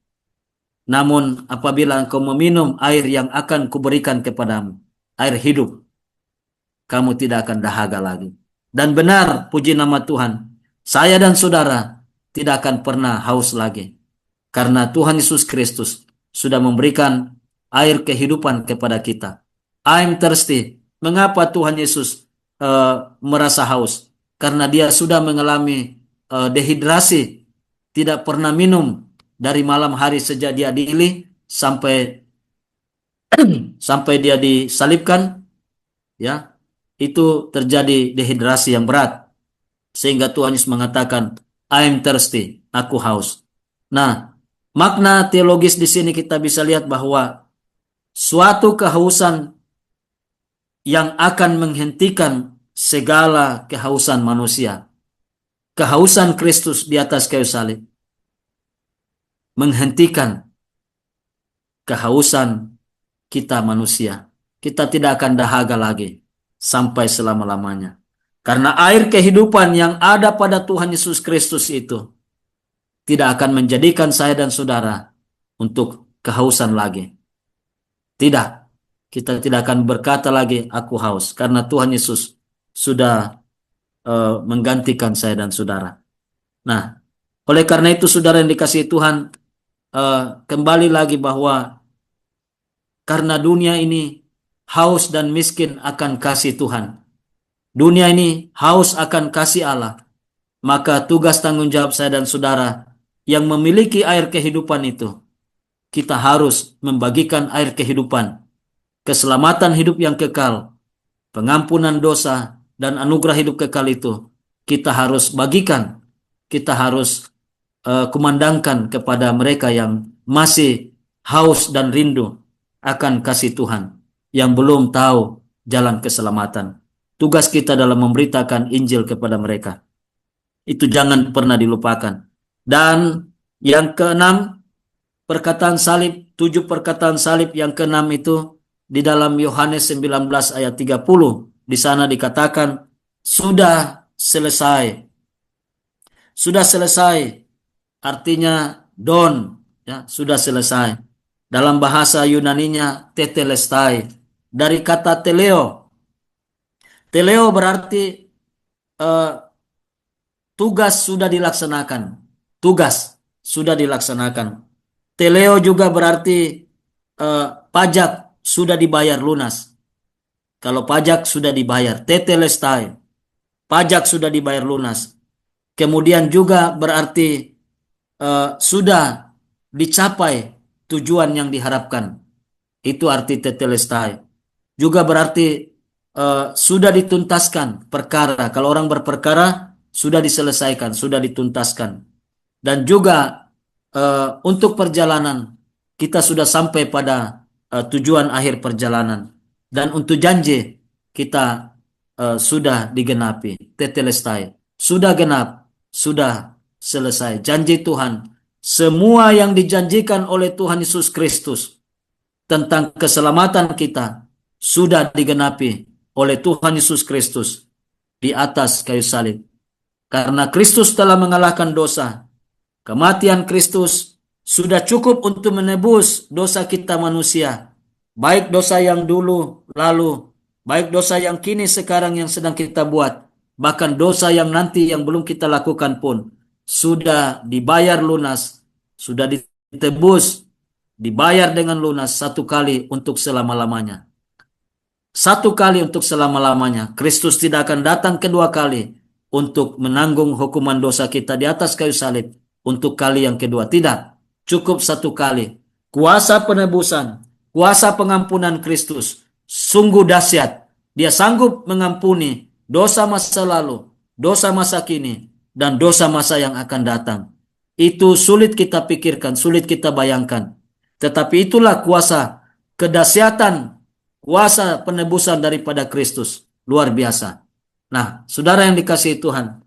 Namun apabila engkau meminum air yang akan kuberikan kepadamu, air hidup, kamu tidak akan dahaga lagi. Dan benar, puji nama Tuhan, saya dan saudara tidak akan pernah haus lagi. Karena Tuhan Yesus Kristus sudah memberikan air kehidupan kepada kita. I'm thirsty. Mengapa Tuhan Yesus merasa haus? Karena dia sudah mengalami dehidrasi, tidak pernah minum dari malam hari sejak dia diilih sampai dia disalibkan, ya, itu terjadi dehidrasi yang berat, sehingga Tuhan Yesus mengatakan, I am thirsty, aku haus. Nah, makna teologis di sini kita bisa lihat bahwa suatu kehausan yang akan menghentikan segala kehausan manusia. Kehausan Kristus di atas kayu salib menghentikan kehausan kita manusia. Kita tidak akan dahaga lagi sampai selama-lamanya. Karena air kehidupan yang ada pada Tuhan Yesus Kristus itu tidak akan menjadikan saya dan saudara untuk kehausan lagi. Tidak. Kita tidak akan berkata lagi, aku haus. Karena Tuhan Yesus sudah menggantikan saya dan saudara. Nah, oleh karena itu saudara yang dikasihi Tuhan, kembali lagi bahwa karena dunia ini haus dan miskin akan kasih Tuhan. Dunia ini haus akan kasih Allah. Maka tugas tanggung jawab saya dan saudara yang memiliki air kehidupan itu, kita harus membagikan air kehidupan, keselamatan hidup yang kekal, pengampunan dosa, dan anugerah hidup kekal itu kita harus bagikan. Kita harus kumandangkan kepada mereka yang masih haus dan rindu akan kasih Tuhan, yang belum tahu jalan keselamatan. Tugas kita dalam memberitakan Injil kepada mereka. Itu jangan pernah dilupakan. Dan yang keenam, perkataan salib, 7 perkataan salib yang keenam itu di dalam Yohanes 19 ayat 30. Di sana dikatakan, sudah selesai. Sudah selesai. Artinya don, ya, sudah selesai. Dalam bahasa Yunaninya tetelestai. Dari kata teleo. Teleo berarti tugas sudah dilaksanakan. Tugas sudah dilaksanakan. Teleo juga berarti pajak sudah dibayar lunas. Kalau pajak sudah dibayar, tetelestai. Pajak sudah dibayar lunas. Kemudian juga berarti sudah dicapai tujuan yang diharapkan. Itu arti tetelestai. Juga berarti sudah dituntaskan perkara. Kalau orang berperkara, sudah diselesaikan, sudah dituntaskan. Dan juga untuk perjalanan, kita sudah sampai pada tujuan akhir perjalanan. Dan untuk janji, kita sudah digenapi. Tetelestai. Sudah genap, sudah selesai. Janji Tuhan semua yang dijanjikan oleh Tuhan Yesus Kristus tentang keselamatan kita sudah digenapi oleh Tuhan Yesus Kristus di atas kayu salib. Karena Kristus telah mengalahkan dosa, kematian Kristus sudah cukup untuk menebus dosa kita manusia, baik dosa yang dulu lalu, baik dosa yang kini sekarang yang sedang kita buat, bahkan dosa yang nanti yang belum kita lakukan pun sudah dibayar lunas, sudah ditebus, dibayar dengan lunas satu kali untuk selama-lamanya. Satu kali untuk selama-lamanya. Kristus tidak akan datang kedua kali untuk menanggung hukuman dosa kita di atas kayu salib untuk kali yang kedua. Tidak. Cukup satu kali. Kuasa penebusan, kuasa pengampunan Kristus sungguh dahsyat. Dia sanggup mengampuni dosa masa lalu, dosa masa kini, dan dosa masa yang akan datang. Itu sulit kita pikirkan, sulit kita bayangkan. Tetapi itulah kuasa kedahsyatan, kuasa penebusan daripada Kristus. Luar biasa. Nah, saudara yang dikasihi Tuhan,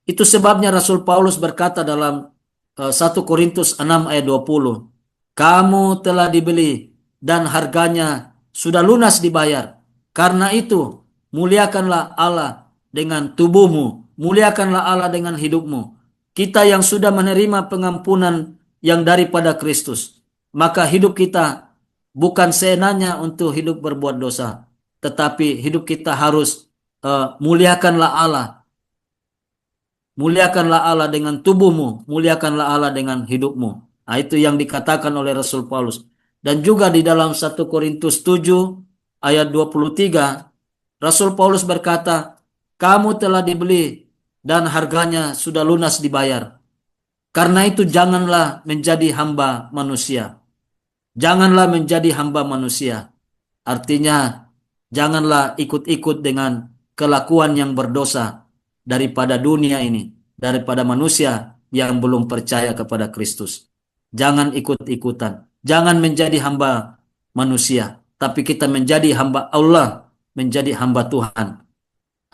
itu sebabnya Rasul Paulus berkata dalam 1 Korintus 6 ayat 20, kamu telah dibeli dan harganya sudah lunas dibayar. Karena itu, muliakanlah Allah dengan tubuhmu, muliakanlah Allah dengan hidupmu. Kita yang sudah menerima pengampunan yang daripada Kristus, maka hidup kita bukan seenaknya untuk hidup berbuat dosa, tetapi hidup kita harus muliakanlah Allah. Muliakanlah Allah dengan tubuhmu, muliakanlah Allah dengan hidupmu. Nah, itu yang dikatakan oleh Rasul Paulus. Dan juga di dalam 1 Korintus 7 ayat 23, Rasul Paulus berkata, kamu telah dibeli dan harganya sudah lunas dibayar. Karena itu janganlah menjadi hamba manusia. Janganlah menjadi hamba manusia. Artinya, janganlah ikut-ikut dengan kelakuan yang berdosa daripada dunia ini, daripada manusia yang belum percaya kepada Kristus. Jangan ikut-ikutan. Jangan menjadi hamba manusia, tapi kita menjadi hamba Allah, menjadi hamba Tuhan,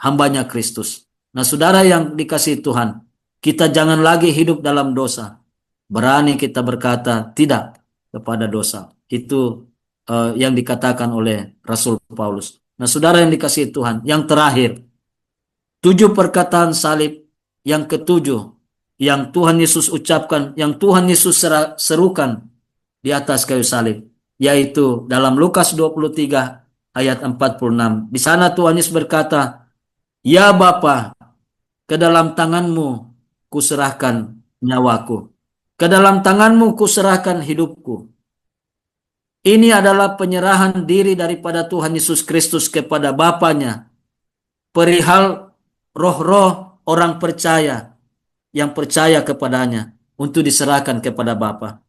hambanya Kristus. Nah, saudara yang dikasihi Tuhan, kita jangan lagi hidup dalam dosa. Berani kita berkata tidak kepada dosa. Itu yang dikatakan oleh Rasul Paulus. Nah, saudara yang dikasihi Tuhan, yang terakhir, 7 perkataan salib yang ketujuh yang Tuhan Yesus ucapkan, yang Tuhan Yesus serukan di atas kayu salib, yaitu dalam Lukas 23 ayat 46. Di sana Tuhan Yesus berkata, ya Bapa, ke dalam tanganmu kuserahkan nyawaku. Ke dalam tanganmu kuserahkan hidupku. Ini adalah penyerahan diri daripada Tuhan Yesus Kristus kepada Bapanya perihal roh-roh orang percaya yang percaya kepadanya untuk diserahkan kepada Bapa.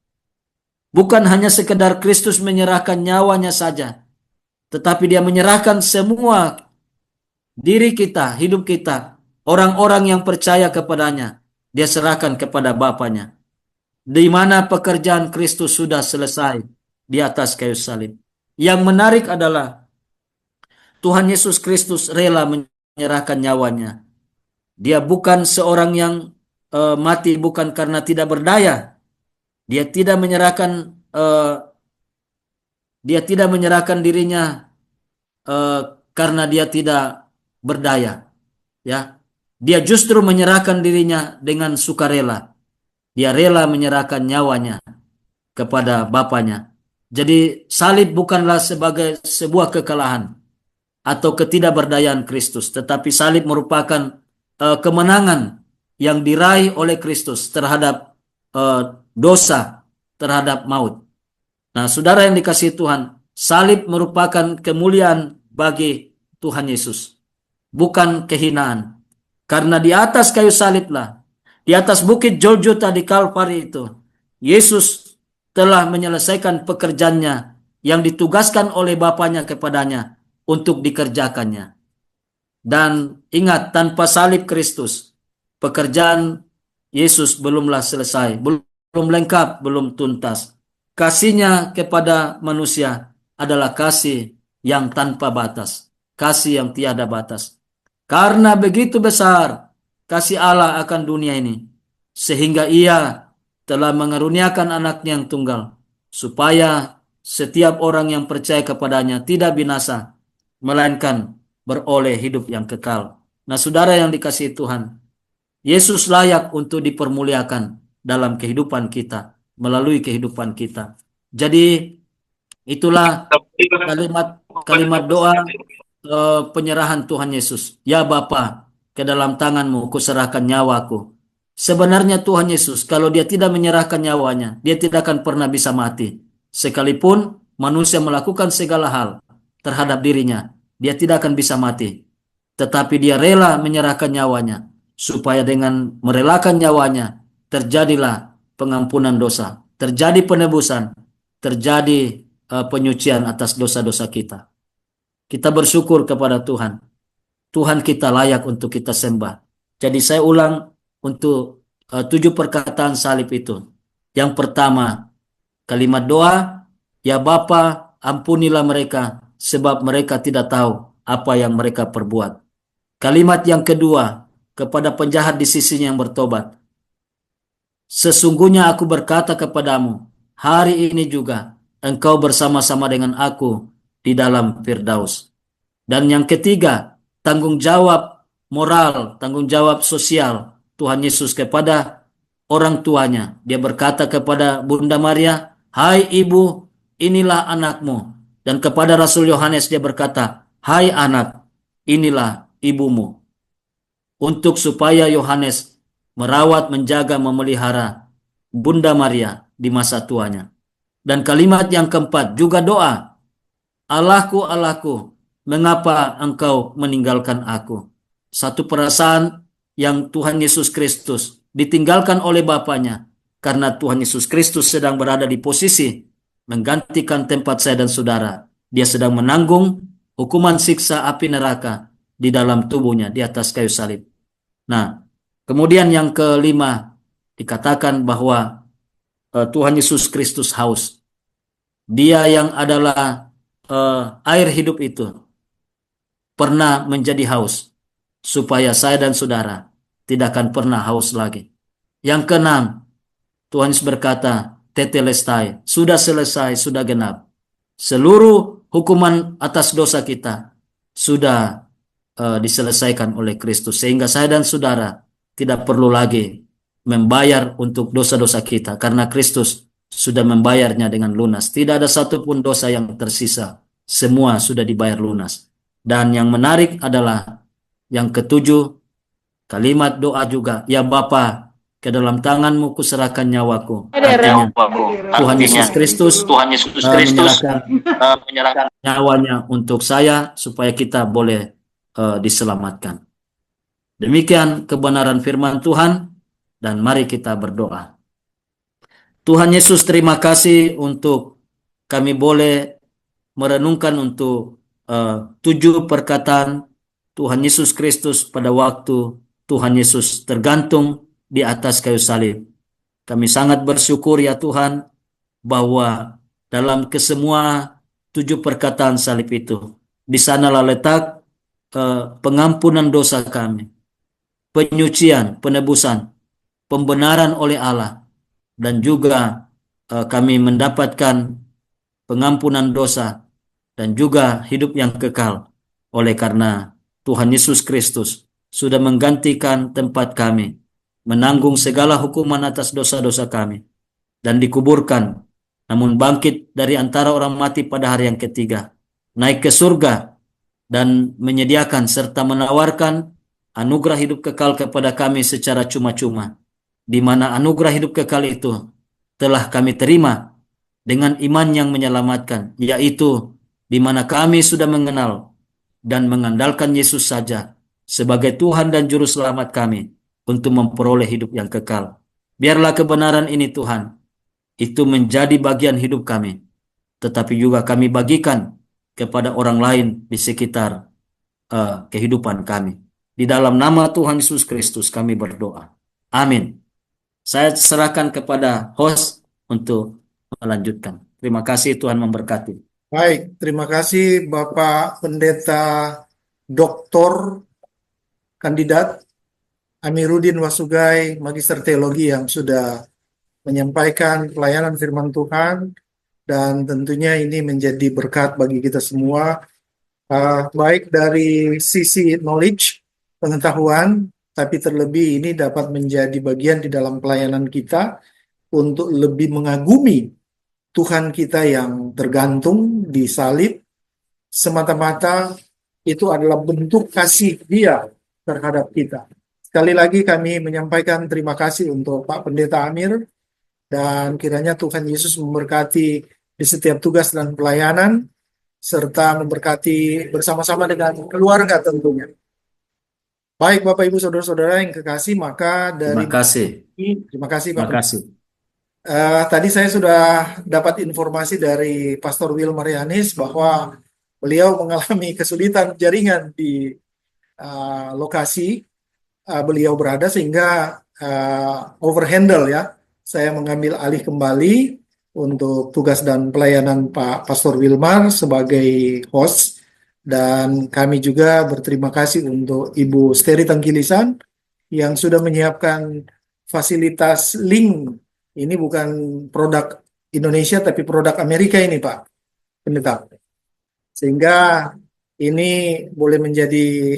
Bukan hanya sekedar Kristus menyerahkan nyawanya saja, tetapi dia menyerahkan semua diri kita, hidup kita, orang-orang yang percaya kepadanya, dia serahkan kepada Bapanya. Di mana pekerjaan Kristus sudah selesai di atas kayu salib. Yang menarik adalah Tuhan Yesus Kristus rela menyerahkan nyawanya. Dia bukan seorang yang mati bukan karena tidak berdaya. Dia tidak menyerahkan dirinya karena dia tidak berdaya. Ya, dia justru menyerahkan dirinya dengan sukarela. Dia rela menyerahkan nyawanya kepada Bapanya. Jadi salib bukanlah sebagai sebuah kekalahan atau ketidakberdayaan Kristus, tetapi salib merupakan kemenangan yang diraih oleh Kristus terhadap dosa, terhadap maut. Nah, saudara yang dikasihi Tuhan, salib merupakan kemuliaan bagi Tuhan Yesus, bukan kehinaan. Karena di atas kayu saliblah, di atas bukit Golgota di Kalvari itu, Yesus telah menyelesaikan pekerjaannya yang ditugaskan oleh Bapanya kepadanya untuk dikerjakannya. Dan ingat, tanpa salib Kristus, pekerjaan Yesus belumlah selesai, belum lengkap, belum tuntas. Kasihnya kepada manusia adalah kasih yang tanpa batas, kasih yang tiada batas. Karena begitu besar kasih Allah akan dunia ini, sehingga ia telah mengaruniakan anaknya yang tunggal, supaya setiap orang yang percaya kepadanya tidak binasa, melainkan beroleh hidup yang kekal. Nah, saudara yang dikasihi Tuhan, Yesus layak untuk dipermuliakan dalam kehidupan kita, melalui kehidupan kita. Jadi itulah kalimat doa penyerahan Tuhan Yesus. Ya Bapa, ke dalam tanganmu kuserahkan nyawaku. Sebenarnya Tuhan Yesus, kalau dia tidak menyerahkan nyawanya, dia tidak akan pernah bisa mati. Sekalipun manusia melakukan segala hal terhadap dirinya, dia tidak akan bisa mati. Tetapi dia rela menyerahkan nyawanya, supaya dengan merelakan nyawanya, terjadilah pengampunan dosa, terjadi penebusan, terjadi penyucian atas dosa-dosa kita. Kita bersyukur kepada Tuhan. Tuhan kita layak untuk kita sembah. Jadi saya ulang untuk 7 perkataan salib itu. Yang pertama, kalimat doa, ya Bapa, ampunilah mereka, sebab mereka tidak tahu apa yang mereka perbuat. Kalimat yang kedua, kepada penjahat di sisinya yang bertobat, sesungguhnya aku berkata kepadamu, hari ini juga engkau bersama-sama dengan aku di dalam Firdaus. Dan yang ketiga, tanggung jawab moral, tanggung jawab sosial Tuhan Yesus kepada orang tuanya. Dia berkata kepada Bunda Maria, hai ibu, inilah anakmu. Dan kepada Rasul Yohanes dia berkata, hai anak, inilah ibumu. Untuk supaya Yohanes merawat, menjaga, memelihara Bunda Maria di masa tuanya. Dan kalimat yang keempat juga doa, Allahku, Allahku, mengapa engkau meninggalkan aku? Satu perasaan yang Tuhan Yesus Kristus ditinggalkan oleh Bapaknya, karena Tuhan Yesus Kristus sedang berada di posisi menggantikan tempat saya dan saudara. Dia sedang menanggung hukuman siksa api neraka di dalam tubuhnya di atas kayu salib. Nah, kemudian yang kelima dikatakan bahwa Tuhan Yesus Kristus haus. Dia yang adalah air hidup itu pernah menjadi haus, supaya saya dan saudara tidak akan pernah haus lagi. Yang keenam, Tuhan Yesus berkata, tetelestai, sudah selesai, sudah genap. Seluruh hukuman atas dosa kita sudah diselesaikan oleh Kristus, sehingga saya dan saudara tidak perlu lagi membayar untuk dosa-dosa kita, karena Kristus sudah membayarnya dengan lunas. Tidak ada satupun dosa yang tersisa, semua sudah dibayar lunas. Dan yang menarik adalah yang ketujuh, kalimat doa juga, ya Bapa, ke dalam tanganmu kuserahkan nyawaku. Artinya Tuhan Yesus Kristus menyerahkan nyawanya untuk saya, supaya kita boleh diselamatkan. Demikian kebenaran firman Tuhan, dan mari kita berdoa. Tuhan Yesus, terima kasih untuk kami boleh merenungkan untuk 7 perkataan Tuhan Yesus Kristus pada waktu Tuhan Yesus tergantung di atas kayu salib. Kami sangat bersyukur ya Tuhan, bahwa dalam kesemua 7 perkataan salib itu, di sanalah letak pengampunan dosa kami, penyucian, penebusan, pembenaran oleh Allah, dan juga kami mendapatkan pengampunan dosa dan juga hidup yang kekal, oleh karena Tuhan Yesus Kristus sudah menggantikan tempat kami, menanggung segala hukuman atas dosa-dosa kami, dan dikuburkan, namun bangkit dari antara orang mati pada hari yang ketiga, naik ke surga, dan menyediakan serta menawarkan anugerah hidup kekal kepada kami secara cuma-cuma, di mana anugerah hidup kekal itu telah kami terima dengan iman yang menyelamatkan, yaitu di mana kami sudah mengenal dan mengandalkan Yesus saja sebagai Tuhan dan Juru Selamat kami untuk memperoleh hidup yang kekal. Biarlah kebenaran ini Tuhan, itu menjadi bagian hidup kami, tetapi juga kami bagikan kepada orang lain di sekitar kehidupan kami. Di dalam nama Tuhan Yesus Kristus kami berdoa. Amin. Saya serahkan kepada host untuk melanjutkan. Terima kasih, Tuhan memberkati.
Baik, terima kasih Bapak Pendeta Doktor Kandidat Amiruddin Wasugai, Magister Teologi yang sudah menyampaikan pelayanan firman Tuhan, dan tentunya ini menjadi berkat bagi kita semua, baik dari sisi knowledge, pengetahuan, tapi terlebih ini dapat menjadi bagian di dalam pelayanan kita untuk lebih mengagumi Tuhan kita yang tergantung di salib. Semata-mata itu adalah bentuk kasih Dia terhadap kita. Sekali lagi kami menyampaikan terima kasih untuk Pak Pendeta Amir, dan kiranya Tuhan Yesus memberkati di setiap tugas dan pelayanan, serta memberkati bersama-sama dengan keluarga tentunya. Baik Bapak Ibu Saudara-saudara yang kekasih, maka
Terima
dari
kasih.
terima kasih Pak
Terima
Pendeta.
kasih.
Tadi saya sudah dapat informasi dari Pastor Will Marianis bahwa beliau mengalami kesulitan jaringan di lokasi beliau berada, sehingga overhandle ya. Saya mengambil alih kembali untuk tugas dan pelayanan Pak Pastor Wilmar sebagai host, dan kami juga berterima kasih untuk Ibu Steri Tangkilisan yang sudah menyiapkan fasilitas link. Ini bukan produk Indonesia tapi produk Amerika ini Pak Pendeta. Sehingga ini boleh menjadi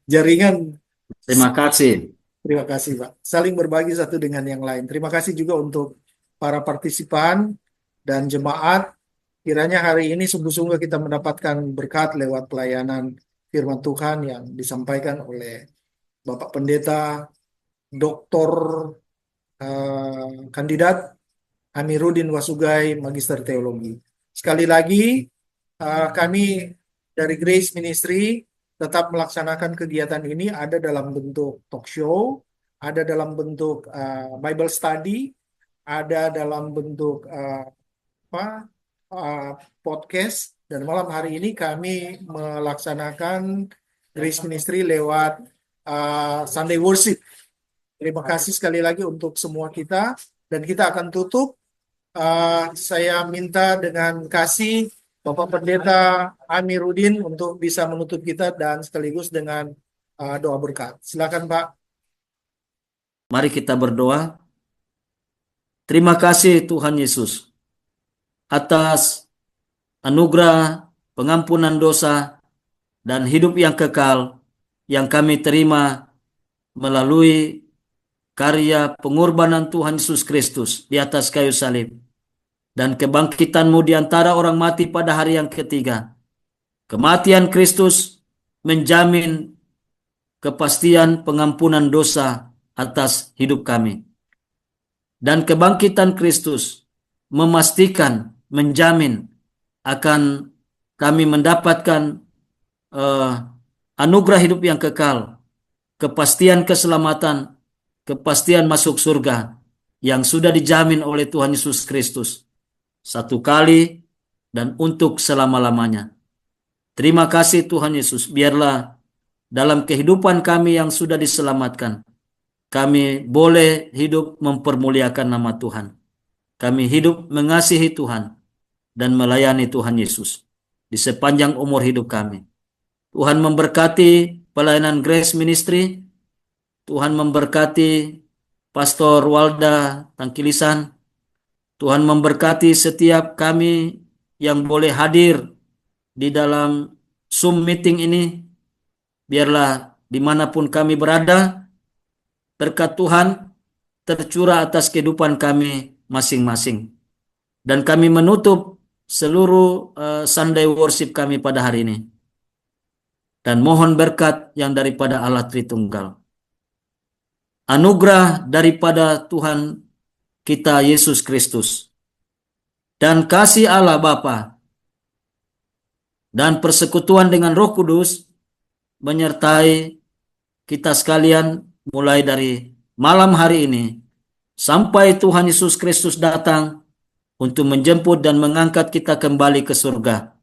jaringan.
Terima kasih.
Terima kasih Pak. Saling berbagi satu dengan yang lain. Terima kasih juga untuk para partisipan dan jemaat. Kiranya hari ini sungguh-sungguh kita mendapatkan berkat lewat pelayanan firman Tuhan yang disampaikan oleh Bapak Pendeta Dr. Kandidat Amiruddin Wasugai, Magister Teologi. Sekali lagi, kami dari Grace Ministry tetap melaksanakan kegiatan ini, ada dalam bentuk talk show, ada dalam bentuk Bible study, ada dalam bentuk podcast, dan malam hari ini kami melaksanakan Grace Ministry lewat Sunday Worship. Terima kasih sekali lagi untuk semua kita, dan kita akan tutup. Saya minta dengan kasih Bapak Pendeta Amiruddin untuk bisa menutup kita dan sekaligus dengan doa berkat. Silakan Pak.
Mari kita berdoa. Terima kasih Tuhan Yesus atas anugerah pengampunan dosa dan hidup yang kekal yang kami terima melalui karya pengorbanan Tuhan Yesus Kristus di atas kayu salib dan kebangkitan-Mu di antara orang mati pada hari yang ketiga. Kematian Kristus menjamin kepastian pengampunan dosa atas hidup kami. Dan kebangkitan Kristus memastikan, menjamin akan kami mendapatkan anugerah hidup yang kekal, kepastian keselamatan, kepastian masuk surga yang sudah dijamin oleh Tuhan Yesus Kristus satu kali dan untuk selama-lamanya. Terima kasih Tuhan Yesus, biarlah dalam kehidupan kami yang sudah diselamatkan, kami boleh hidup mempermuliakan nama Tuhan. Kami hidup mengasihi Tuhan dan melayani Tuhan Yesus di sepanjang umur hidup kami. Tuhan memberkati pelayanan Grace Ministry. Tuhan memberkati Pastor Walda Tangkilisan. Tuhan memberkati setiap kami yang boleh hadir di dalam Zoom meeting ini. Biarlah dimanapun kami berada, berkat Tuhan tercurah atas kehidupan kami masing-masing. Dan kami menutup seluruh Sunday worship kami pada hari ini. Dan mohon berkat yang daripada Allah Tritunggal. Anugerah daripada Tuhan kita Yesus Kristus. Dan kasih Allah Bapa dan persekutuan dengan Roh Kudus menyertai kita sekalian mulai dari malam hari ini sampai Tuhan Yesus Kristus datang untuk menjemput dan mengangkat kita kembali ke surga,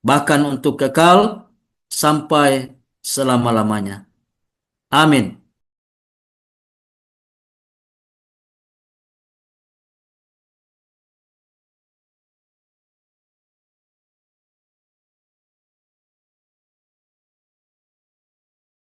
bahkan untuk kekal sampai selama-lamanya. Amin.